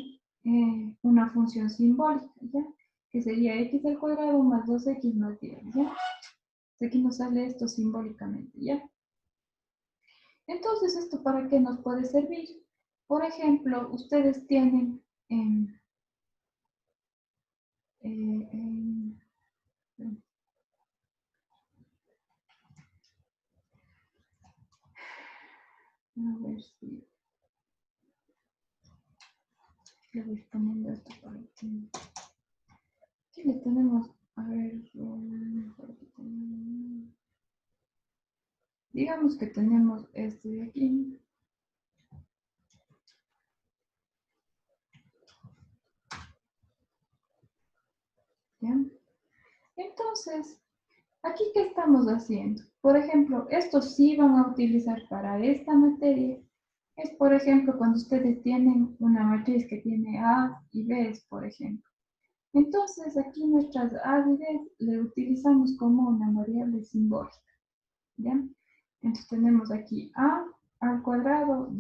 una función simbólica, ¿ya? Que sería x al cuadrado más 2x más 10, ¿ya? Aquí nos sale esto simbólicamente, ¿ya? Entonces, ¿esto para qué nos puede servir? Por ejemplo, ustedes tienen eh, a ver si le voy poniendo esto para que... Aquí le tenemos, a ver, digamos que tenemos este de aquí. ¿Ya? Entonces, aquí, ¿qué estamos haciendo? Por ejemplo, estos sí van a utilizar para esta materia. Es, por ejemplo, cuando ustedes tienen una matriz que tiene A y B, por ejemplo. Entonces, aquí nuestras A y B le utilizamos como una variable simbólica. ¿Ya? Entonces, tenemos aquí A al cuadrado,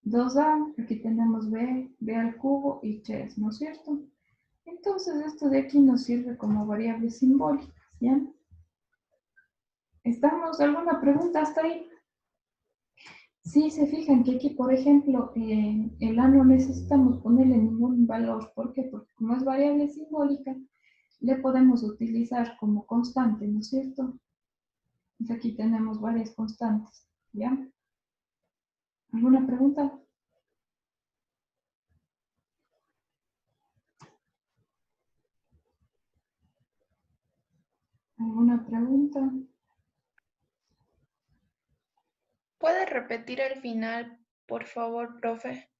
2A, aquí tenemos B al cubo y 3, ¿no es cierto? Entonces, esto de aquí nos sirve como variables simbólicas, ¿ya? ¿Estamos? ¿Alguna pregunta hasta ahí? Sí, se fijan que aquí, por ejemplo, el A no necesitamos ponerle ningún valor. ¿Por qué? Porque como es variable simbólica, le podemos utilizar como constante, ¿no es cierto? Entonces aquí tenemos varias constantes, ¿ya? ¿Alguna pregunta? ¿Alguna pregunta? ¿Puede repetir el final, por favor, profe?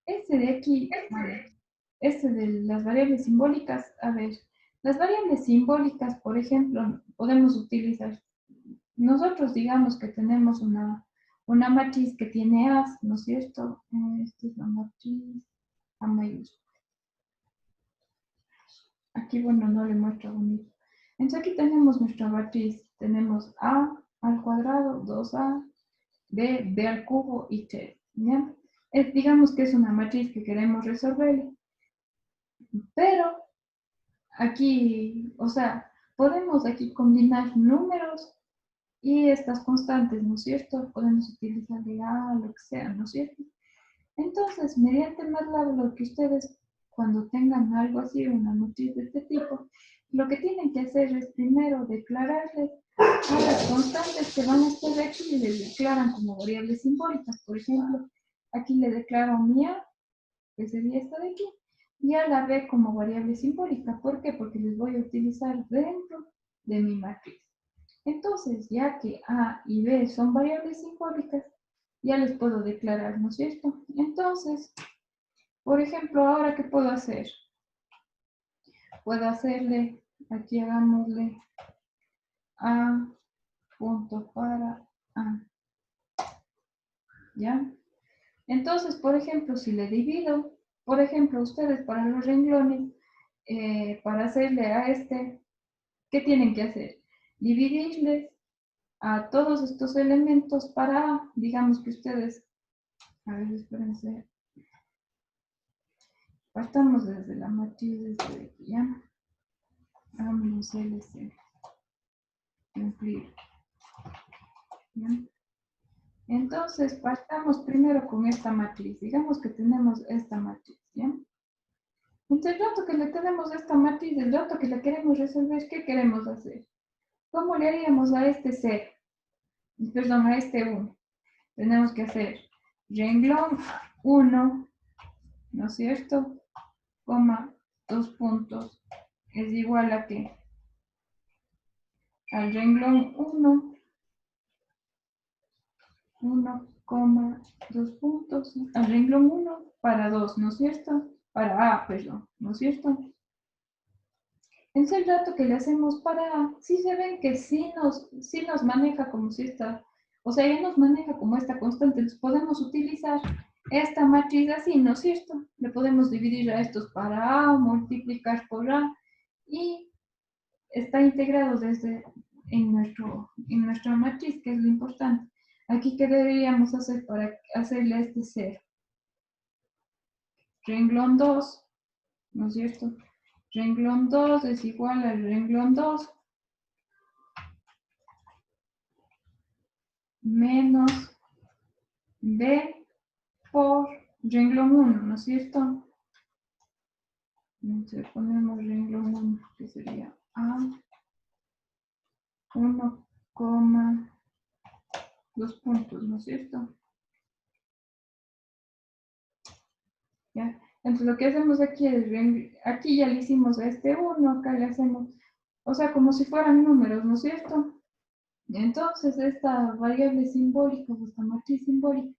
Este de aquí, a ver, este de las variables simbólicas, a ver, las variables simbólicas, por ejemplo, podemos utilizar, nosotros digamos que tenemos una matriz que tiene A, ¿no es cierto? Esta es la matriz A mayúscula. Aquí, bueno, no le muestro bonito. Entonces aquí tenemos nuestra matriz, tenemos A al cuadrado, 2A, B al cubo y 3, ¿ya? Digamos que es una matriz que queremos resolver, pero aquí, o sea, podemos aquí combinar números y estas constantes, ¿no es cierto? Podemos utilizar de A, lo que sea, ¿no es cierto? Entonces, mediante MATLAB, lo que ustedes, cuando tengan algo así, una matriz de este tipo, lo que tienen que hacer es primero declararle a las constantes que van a estar aquí, les declaran como variables simbólicas. Por ejemplo, aquí le declaro mi A, que sería esta de aquí, y a la B como variable simbólica. ¿Por qué? Porque les voy a utilizar dentro de mi matriz. Entonces, ya que A y B son variables simbólicas, ya les puedo declarar, ¿no es cierto? Entonces, por ejemplo, ahora, ¿qué puedo hacer? Puedo hacerle, aquí hagámosle A punto para A, ¿ya? Entonces, por ejemplo, si le divido, por ejemplo, ustedes para los renglones, para hacerle a este, ¿qué tienen que hacer? Dividirles a todos estos elementos para A, digamos que ustedes, a ver, espérense, partamos desde la matriz desde aquí, ¿ya? Hagamos LC, cumplir, ¿ya? Entonces, partamos primero con esta matriz. Digamos que tenemos esta matriz, ¿ya? Entonces, el rato que le tenemos esta matriz, el rato que la queremos resolver, ¿qué queremos hacer? ¿Cómo le haríamos a este 0? Perdón, a este 1. Tenemos que hacer renglón 1, ¿no es cierto? Coma, 2 puntos, es igual a qué? Al renglón 1, 2 puntos, al renglón 1 para 2, ¿no es cierto? Para A, perdón, ¿no es cierto? Entonces el dato que le hacemos para A, sí se ven que sí nos maneja como si esta, o sea, ya nos maneja como esta constante, entonces podemos utilizar esta matriz así, ¿no es cierto? Le podemos dividir a estos para A, multiplicar por A, y está integrado desde en nuestra matriz, que es lo importante. Aquí, ¿qué deberíamos hacer para hacerle este 0? Renglón 2, ¿no es cierto? Renglón 2 es igual al renglón 2 menos B por renglón 1, ¿no es cierto? Entonces ponemos renglón 1, que sería A 1, 2 puntos, ¿no es cierto? ¿Ya? Entonces lo que hacemos aquí es, aquí ya le hicimos a este 1, acá le hacemos, o sea, como si fueran números, ¿no es cierto? Entonces esta variable simbólica, o esta matriz simbólica,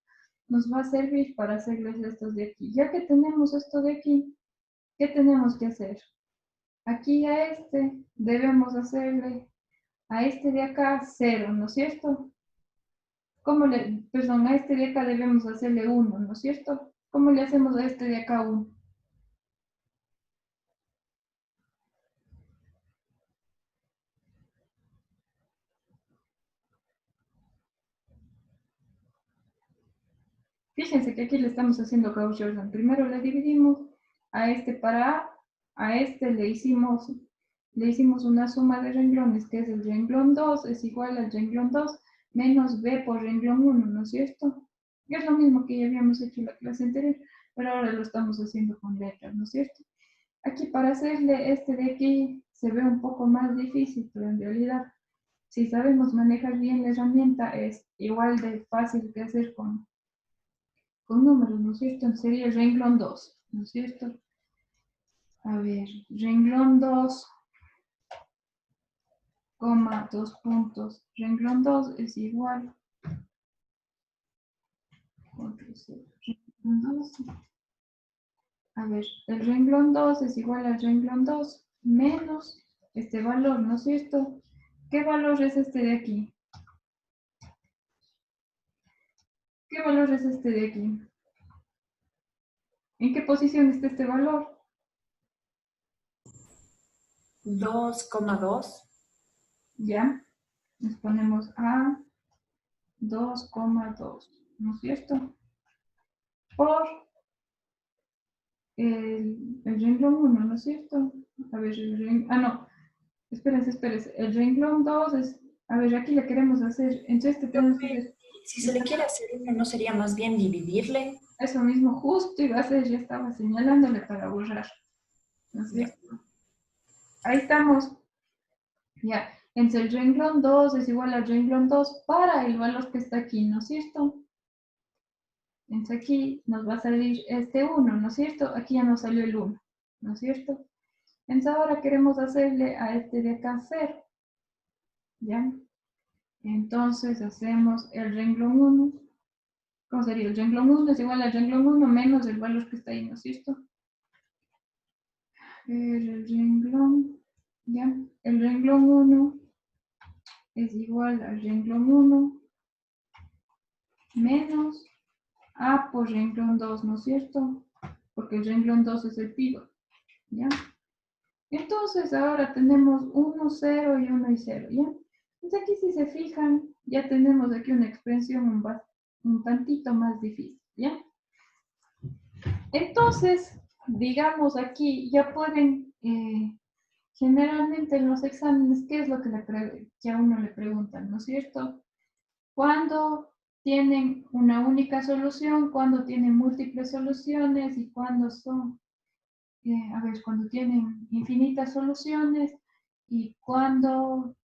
nos va a servir para hacerles estos de aquí. Ya que tenemos esto de aquí, ¿qué tenemos que hacer? Aquí a este debemos hacerle, a este de acá 0, ¿no es cierto? Perdón, a este de acá debemos hacerle 1, ¿no es cierto? ¿Cómo le hacemos a este de acá 1? Fíjense que aquí le estamos haciendo Gauss-Jordan. Primero le dividimos a este para a este le hicimos una suma de renglones, que es el renglón 2, es igual al renglón 2 menos b por renglón 1, ¿no es cierto? Y es lo mismo que ya habíamos hecho en la clase anterior, pero ahora lo estamos haciendo con letras, ¿no es cierto? Aquí para hacerle este de aquí se ve un poco más difícil, pero en realidad, si sabemos manejar bien la herramienta, es igual de fácil que hacer con números, ¿no es cierto? Sería el renglón 2, ¿no es cierto? A ver, renglón 2, coma, 2 puntos. Renglón 2 es igual. A ver, el renglón 2 es igual al renglón 2 menos este valor, ¿no es cierto? ¿Qué valor es este de aquí? ¿Qué valor es este de aquí? ¿En qué posición está este valor? 2,2. Ya, nos ponemos a 2,2, ¿no es cierto? Por el renglón 1, ¿no es cierto? A ver, no, espérense. El renglón 2 es, a ver, aquí le queremos hacer, entre este tenemos que hacer Si se le quiere hacer uno, ¿no sería más bien dividirle? eso mismo, justo iba a hacer, ya estaba señalándole para borrar, ¿no es cierto? Ahí estamos, ya, entre el renglón 2 es igual al renglón 2 para el valor que está aquí, ¿no es cierto? Entonces aquí nos va a salir este 1, ¿no es cierto? Aquí ya nos salió el 1, ¿no es cierto? Entonces ahora queremos hacerle a este de acá 0, ¿ya? Entonces hacemos el renglón 1. ¿Cómo sería? El renglón 1 es igual al renglón 1 menos el valor que está ahí, ¿no es cierto? El renglón, ¿ya? El renglón 1 es igual al renglón 1 menos A por renglón 2, ¿no es cierto? Porque el renglón 2 es el pivot, ¿ya? Entonces ahora tenemos 1, 0 y 1 y 0, ¿ya? Entonces aquí si se fijan, ya tenemos aquí una expresión un tantito más difícil, ¿ya? Entonces, digamos aquí, ya pueden, generalmente en los exámenes, ¿qué es lo que a uno le preguntan, ¿no es cierto? ¿Cuándo tienen una única solución? ¿Cuándo tienen múltiples soluciones? ¿Y cuándo son, cuando tienen infinitas soluciones? ¿Y cuándo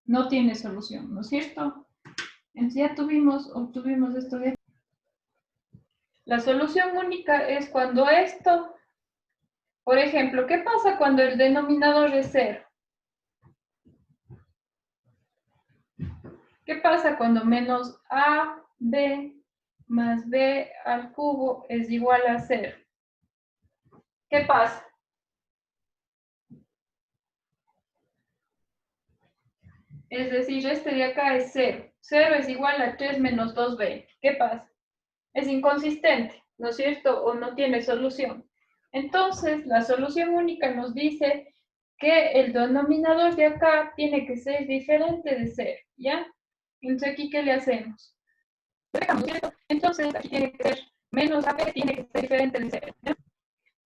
no tiene solución, ¿no es cierto? Entonces ya obtuvimos esto de aquí. La solución única es cuando esto, por ejemplo, ¿qué pasa cuando el denominador es 0? ¿Qué pasa cuando menos AB más B al cubo es igual a 0? ¿Qué pasa? Es decir, este de acá es 0. 0 es igual a 3 menos 2B. ¿Qué pasa? Es inconsistente, ¿no es cierto? O no tiene solución. Entonces, la solución única nos dice que el denominador de acá tiene que ser diferente de 0, ¿ya? Entonces, ¿aquí qué le hacemos? Entonces, aquí tiene que ser menos AB, tiene que ser diferente de 0, ¿ya?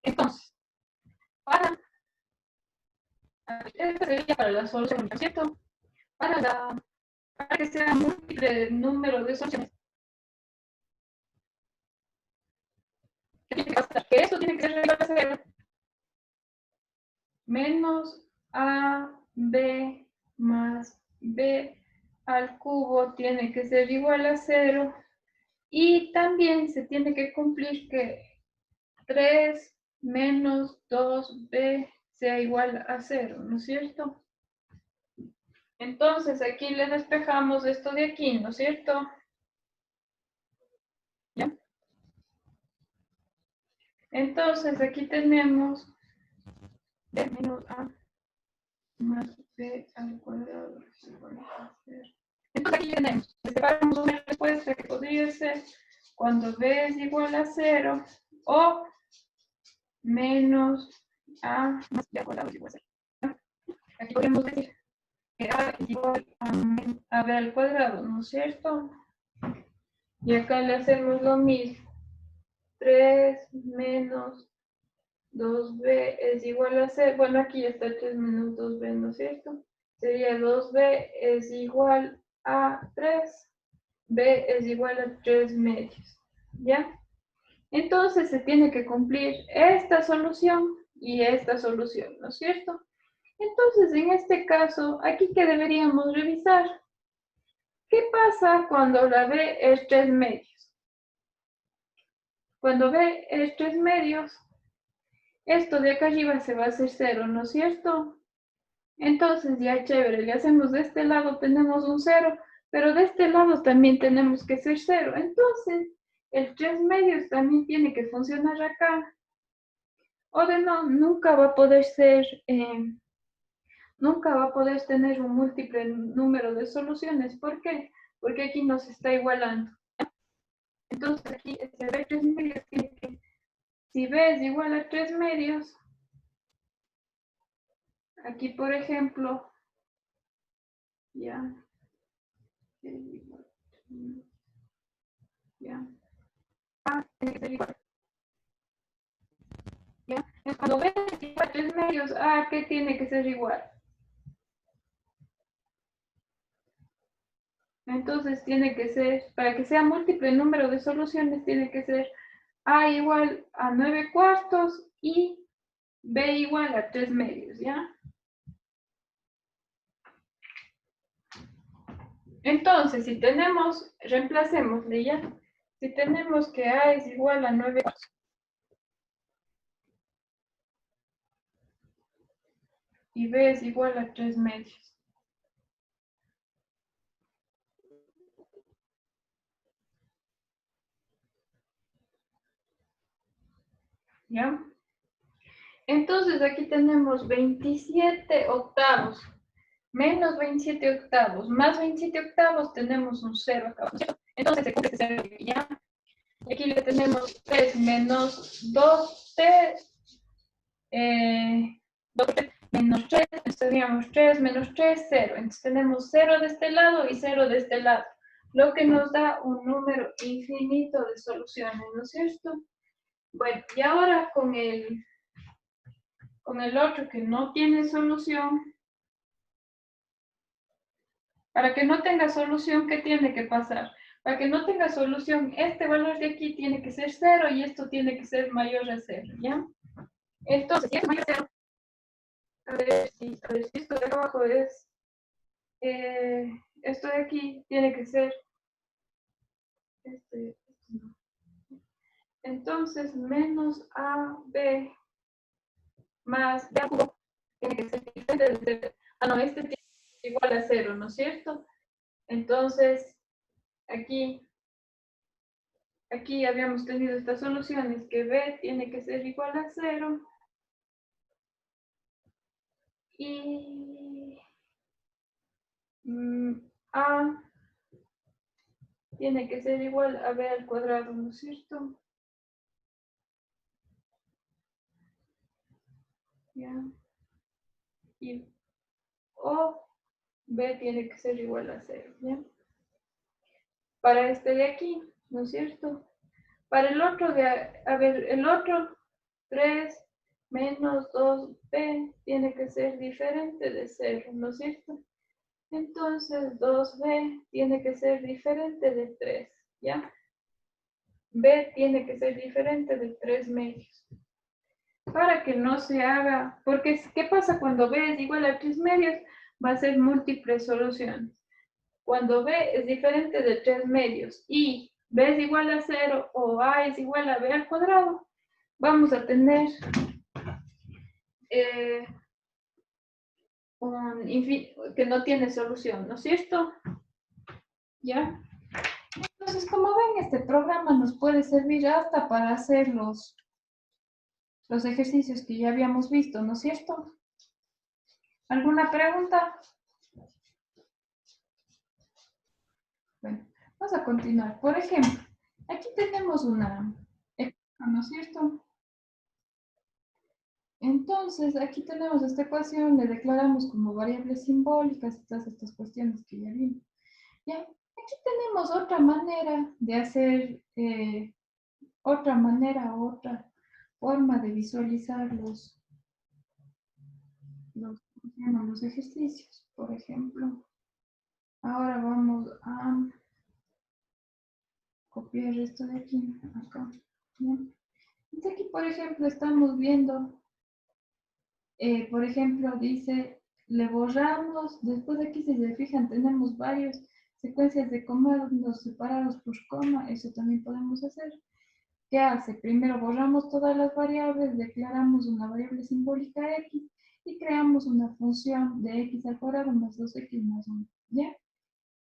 Entonces, esta sería para la solución única, ¿cierto? Para que sea múltiple número de soluciones. ¿Qué tiene que pasar? Que eso tiene que ser igual a 0 menos AB más B al cubo tiene que ser igual a 0 y también se tiene que cumplir que 3 menos 2B sea igual a 0, ¿no es cierto? Entonces aquí le despejamos esto de aquí, ¿no es cierto? ¿Ya? Entonces, aquí tenemos b menos a más b al cuadrado. Entonces, aquí tenemos, separamos una respuesta que podría ser cuando b es igual a 0 o menos a más b al cuadrado es igual a 0. Aquí podemos decir que a es igual a b al cuadrado, ¿no es cierto? Y acá le hacemos lo mismo. 3 menos 2b es igual a 0. Bueno, aquí está 3 menos 2b, ¿no es cierto? Sería 2b es igual a 3. B es igual a 3 medios. ¿Ya? Entonces se tiene que cumplir esta solución y esta solución, ¿no es cierto? Entonces, en este caso, aquí que deberíamos revisar. ¿Qué pasa cuando la B es 3 medios? Cuando B es 3 medios, esto de acá arriba se va a hacer 0, ¿no es cierto? Entonces, ya chévere, le hacemos de este lado, tenemos un 0, pero de este lado también tenemos que ser 0. Entonces, el 3 medios también tiene que funcionar acá. O de no, nunca va a poder ser, nunca va a poder tener un múltiple número de soluciones. ¿Por qué? Porque aquí nos está igualando. Entonces aquí este B 3 medios tiene que, si B es igual a 3 medios, aquí por ejemplo, ya, A tiene que ser igual. ¿Ya? Es cuando B es igual a 3 medios, A, ¿qué tiene que ser igual? Entonces tiene que ser, para que sea múltiple el número de soluciones, tiene que ser A igual a 9 cuartos y B igual a 3 medios, ¿ya? Entonces, si tenemos, reemplacémosle ya. Si tenemos que A es igual a 9 cuartos y B es igual a 3 medios. ¿Ya? Entonces aquí tenemos 27 octavos menos 27 octavos más 27 octavos, tenemos un 0 acá. Entonces se cumple este 0 ya. Y aquí le tenemos 3 menos 2t, 2t menos 3, entonces tendríamos 3 menos 3, 0. Entonces tenemos 0 de este lado y 0 de este lado, lo que nos da un número infinito de soluciones, ¿no es cierto? Bueno, y ahora con el otro que no tiene solución, para que no tenga solución, ¿qué tiene que pasar? Para que no tenga solución, este valor de aquí tiene que ser 0 y esto tiene que ser mayor a 0, ¿ya? Entonces, si es mayor a 0, a ver si esto de abajo es, esto de aquí tiene que ser, no. Entonces, menos AB más B al cubo tiene que ser diferente de 0. Ah, no, este tiene que ser igual a 0, ¿no es cierto? Entonces, aquí habíamos tenido estas soluciones, que B tiene que ser igual a 0 y A tiene que ser igual a B al cuadrado, ¿no es cierto? ¿Ya? Y O B tiene que ser igual a 0, ¿ya? Para este de aquí, ¿no es cierto? Para el otro de, a ver, el otro 3 menos 2b tiene que ser diferente de 0, ¿no es cierto? Entonces 2b tiene que ser diferente de 3, ¿ya? B tiene que ser diferente de 3 medios. Para que no se haga, porque ¿qué pasa cuando B es igual a 3 medios? Va a ser múltiples soluciones. Cuando B es diferente de 3 medios y B es igual a 0 o A es igual a B al cuadrado, vamos a tener que no tiene solución, ¿no es cierto? ¿Ya? Entonces, como ven, este programa nos puede servir hasta para hacer los los ejercicios que ya habíamos visto, ¿no es cierto? ¿Alguna pregunta? Bueno, vamos a continuar. Por ejemplo, aquí tenemos una ecuación, ¿no es cierto? Entonces, aquí tenemos esta ecuación, le declaramos como variables simbólicas y todas estas cuestiones que ya vimos. Ya, aquí tenemos otra manera de hacer, otra forma de visualizar los ejercicios. Por ejemplo, ahora vamos a copiar esto de aquí, acá. ¿Bien? Entonces aquí, por ejemplo, estamos viendo, por ejemplo, dice, le borramos, después de aquí, si se fijan, tenemos varias secuencias de comandos separados por coma, eso también podemos hacer. ¿Qué hace? Primero borramos todas las variables, declaramos una variable simbólica x y creamos una función de x al cuadrado más 2x más 1. ¿Ya?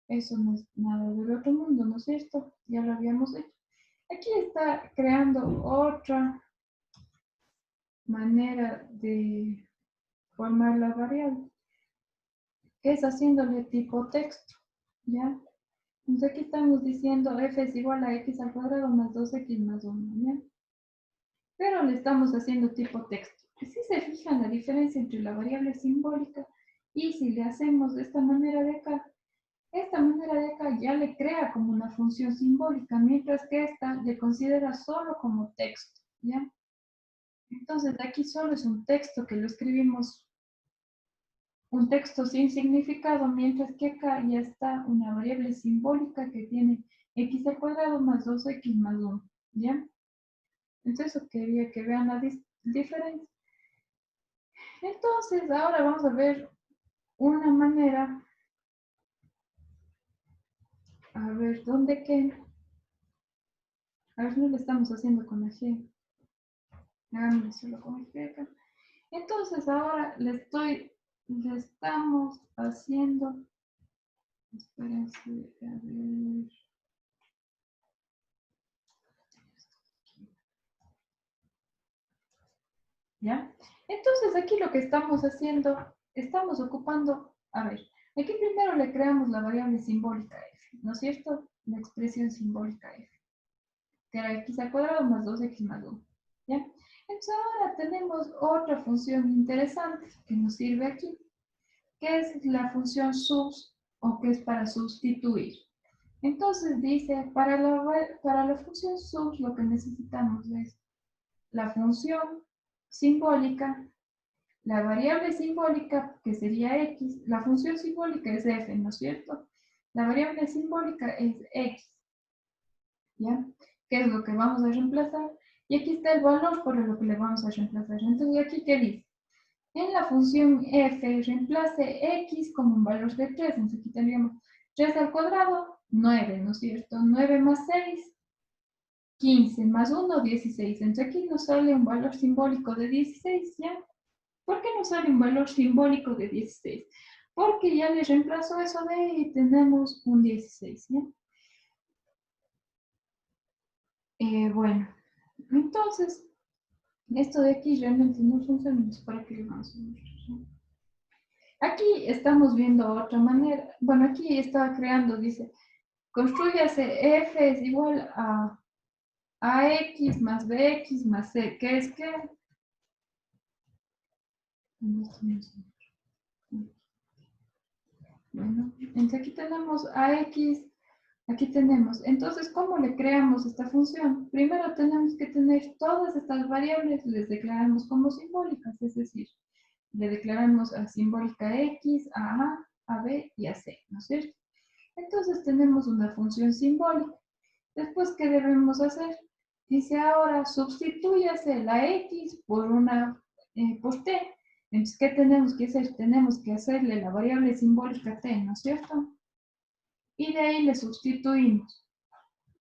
Eso no es nada del otro mundo, ¿no es cierto? Ya lo habíamos hecho. Aquí está creando otra manera de formar la variable, que es haciéndole tipo texto. ¿Ya? Entonces aquí estamos diciendo f es igual a x al cuadrado más 2x más 1. ¿Ya? Pero le estamos haciendo tipo texto. Y si se fijan la diferencia entre la variable simbólica y si le hacemos de esta manera de acá ya le crea como una función simbólica, mientras que esta le considera solo como texto, ¿ya? Entonces aquí solo es un texto que lo escribimos, un texto sin significado, mientras que acá ya está una variable simbólica que tiene x al cuadrado más 2x más 1, ¿ya? Entonces eso quería que vean la diferencia. Entonces, ahora vamos a ver una manera, a ver, ¿dónde qué? A ver, no lo estamos haciendo con la G. Hagámoslo solo con el G acá. Entonces, ahora le estamos haciendo, espérense, a ver. ¿Ya? Entonces, aquí lo que estamos haciendo, estamos ocupando, a ver, aquí primero le creamos la variable simbólica f, ¿no es cierto? La expresión simbólica f, que era x al cuadrado más 2x más 1, ¿ya? Entonces ahora tenemos otra función interesante que nos sirve aquí, que es la función subs, o que es para sustituir. Entonces dice, para la función subs lo que necesitamos es la función simbólica, la variable simbólica, que sería x, la función simbólica es f, ¿no es cierto? La variable simbólica es x, ¿ya? ¿Qué es lo que vamos a reemplazar? Y aquí está el valor por lo que le vamos a reemplazar. Entonces, ¿aquí qué dice? En la función f reemplace x como un valor de 3. Entonces, aquí tendríamos 3 al cuadrado, 9, ¿no es cierto? 9 más 6, 15 más 1, 16. Entonces, aquí nos sale un valor simbólico de 16, ¿ya? ¿Por qué nos sale un valor simbólico de 16? Porque ya le reemplazo eso de ahí y tenemos un 16, ¿ya? Bueno, entonces, esto de aquí realmente no funciona, para que lo vamos a mostrar. Aquí estamos viendo otra manera. Bueno, aquí estaba creando, dice, construyase f es igual a x más bx más c, ¿qué es qué? Bueno, entonces aquí tenemos ax, aquí tenemos. Entonces, ¿cómo le creamos esta función? Primero tenemos que tener todas estas variables, les declaramos como simbólicas, es decir, le declaramos a simbólica x, a b y a c, ¿no es cierto? Entonces tenemos una función simbólica. Después, ¿qué debemos hacer? Dice ahora, sustituyase la x por t. Entonces, ¿qué tenemos que hacer? Tenemos que hacerle la variable simbólica t, ¿no es cierto? Y de ahí le sustituimos.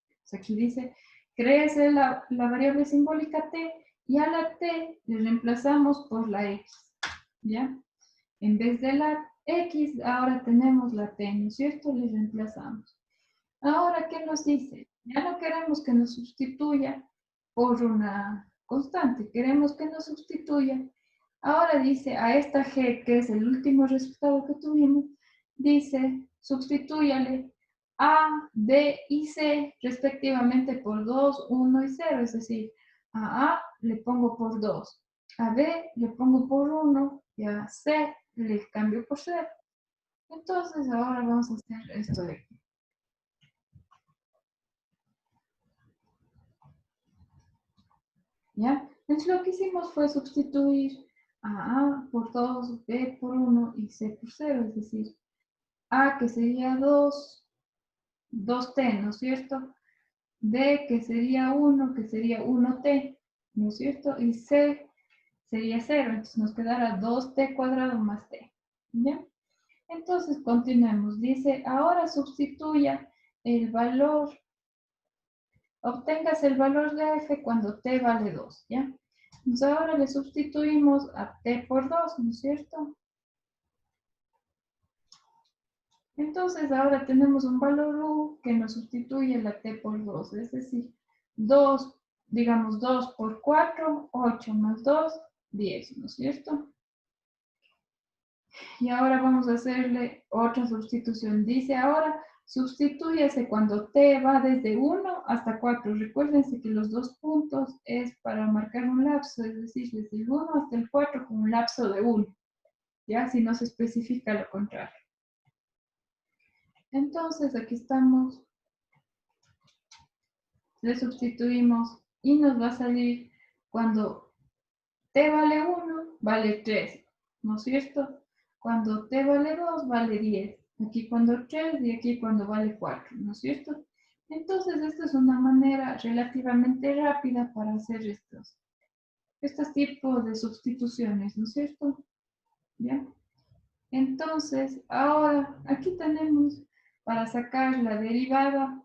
Entonces, aquí dice, créese la variable simbólica t y a la t le reemplazamos por la x, ¿ya? En vez de la x, ahora tenemos la t, ¿no es cierto? Le reemplazamos. Ahora, ¿qué nos dice? Ya no queremos que nos sustituya por una constante. Queremos que nos sustituya. Ahora dice a esta G, que es el último resultado que tuvimos, dice sustitúyale A, B y C respectivamente por 2, 1 y 0. Es decir, a A le pongo por 2, a B le pongo por 1 y a C le cambio por 0. Entonces ahora vamos a hacer esto de aquí. ¿Ya? Entonces lo que hicimos fue sustituir a A por 2, B por 1 y C por 0, es decir, A que sería 2T, ¿no es cierto? B que sería 1, que sería 1T, ¿no es cierto? Y C sería 0, entonces nos quedará 2T cuadrado más T, ¿ya? Entonces continuemos, dice, ahora sustituya el valor, obtengas el valor de f cuando t vale 2, ¿ya? Entonces ahora le sustituimos a t por 2, ¿no es cierto? Entonces ahora tenemos un valor u que nos sustituye la t por 2, es decir, 2, digamos 2 por 4, 8 más 2, 10, ¿no es cierto? Y ahora vamos a hacerle otra sustitución. Dice ahora, sustitúyase cuando t va desde 1 hasta 4. Recuérdense que los dos puntos es para marcar un lapso, es decir, desde el 1 hasta el 4 con un lapso de 1. Ya, si no se especifica lo contrario. Entonces, aquí estamos. Le sustituimos y nos va a salir cuando t vale 1, vale 3, ¿no es cierto? Cuando t vale 2, vale 10. Aquí cuando 3 y aquí cuando vale 4, ¿no es cierto? Entonces, esta es una manera relativamente rápida para hacer estos tipos de sustituciones, ¿no es cierto? ¿Ya? Entonces, ahora, aquí tenemos para sacar la derivada.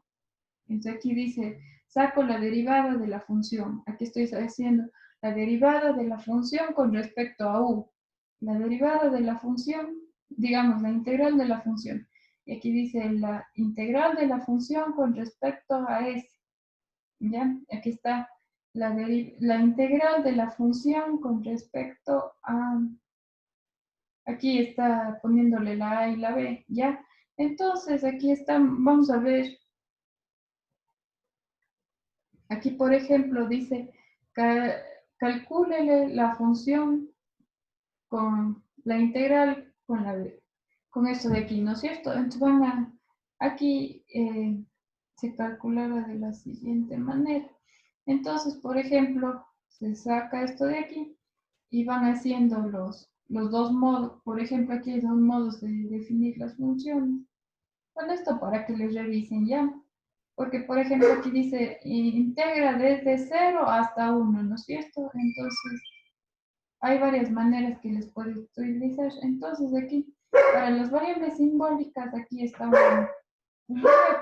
Entonces, aquí dice, saco la derivada de la función. Aquí estoy haciendo la derivada de la función con respecto a u. La derivada de la función, digamos, la integral de la función. Y aquí dice la integral de la función con respecto a s. ¿Ya? Aquí está la integral de la función con respecto a... Aquí está poniéndole la a y la b, ¿ya? Entonces, aquí están, vamos a ver. Aquí, por ejemplo, dice, calcúlele la función con la integral con esto de aquí, ¿no es cierto? Entonces aquí se calculará de la siguiente manera. Entonces, por ejemplo, se saca esto de aquí y van haciendo los dos modos. Por ejemplo, aquí hay dos modos de definir las funciones. Con esto para que les revisen ya. Porque, por ejemplo, aquí dice integra desde 0 hasta 1, ¿no es cierto? Entonces, hay varias maneras que les puedes utilizar. Entonces, aquí, para las variables simbólicas, aquí está un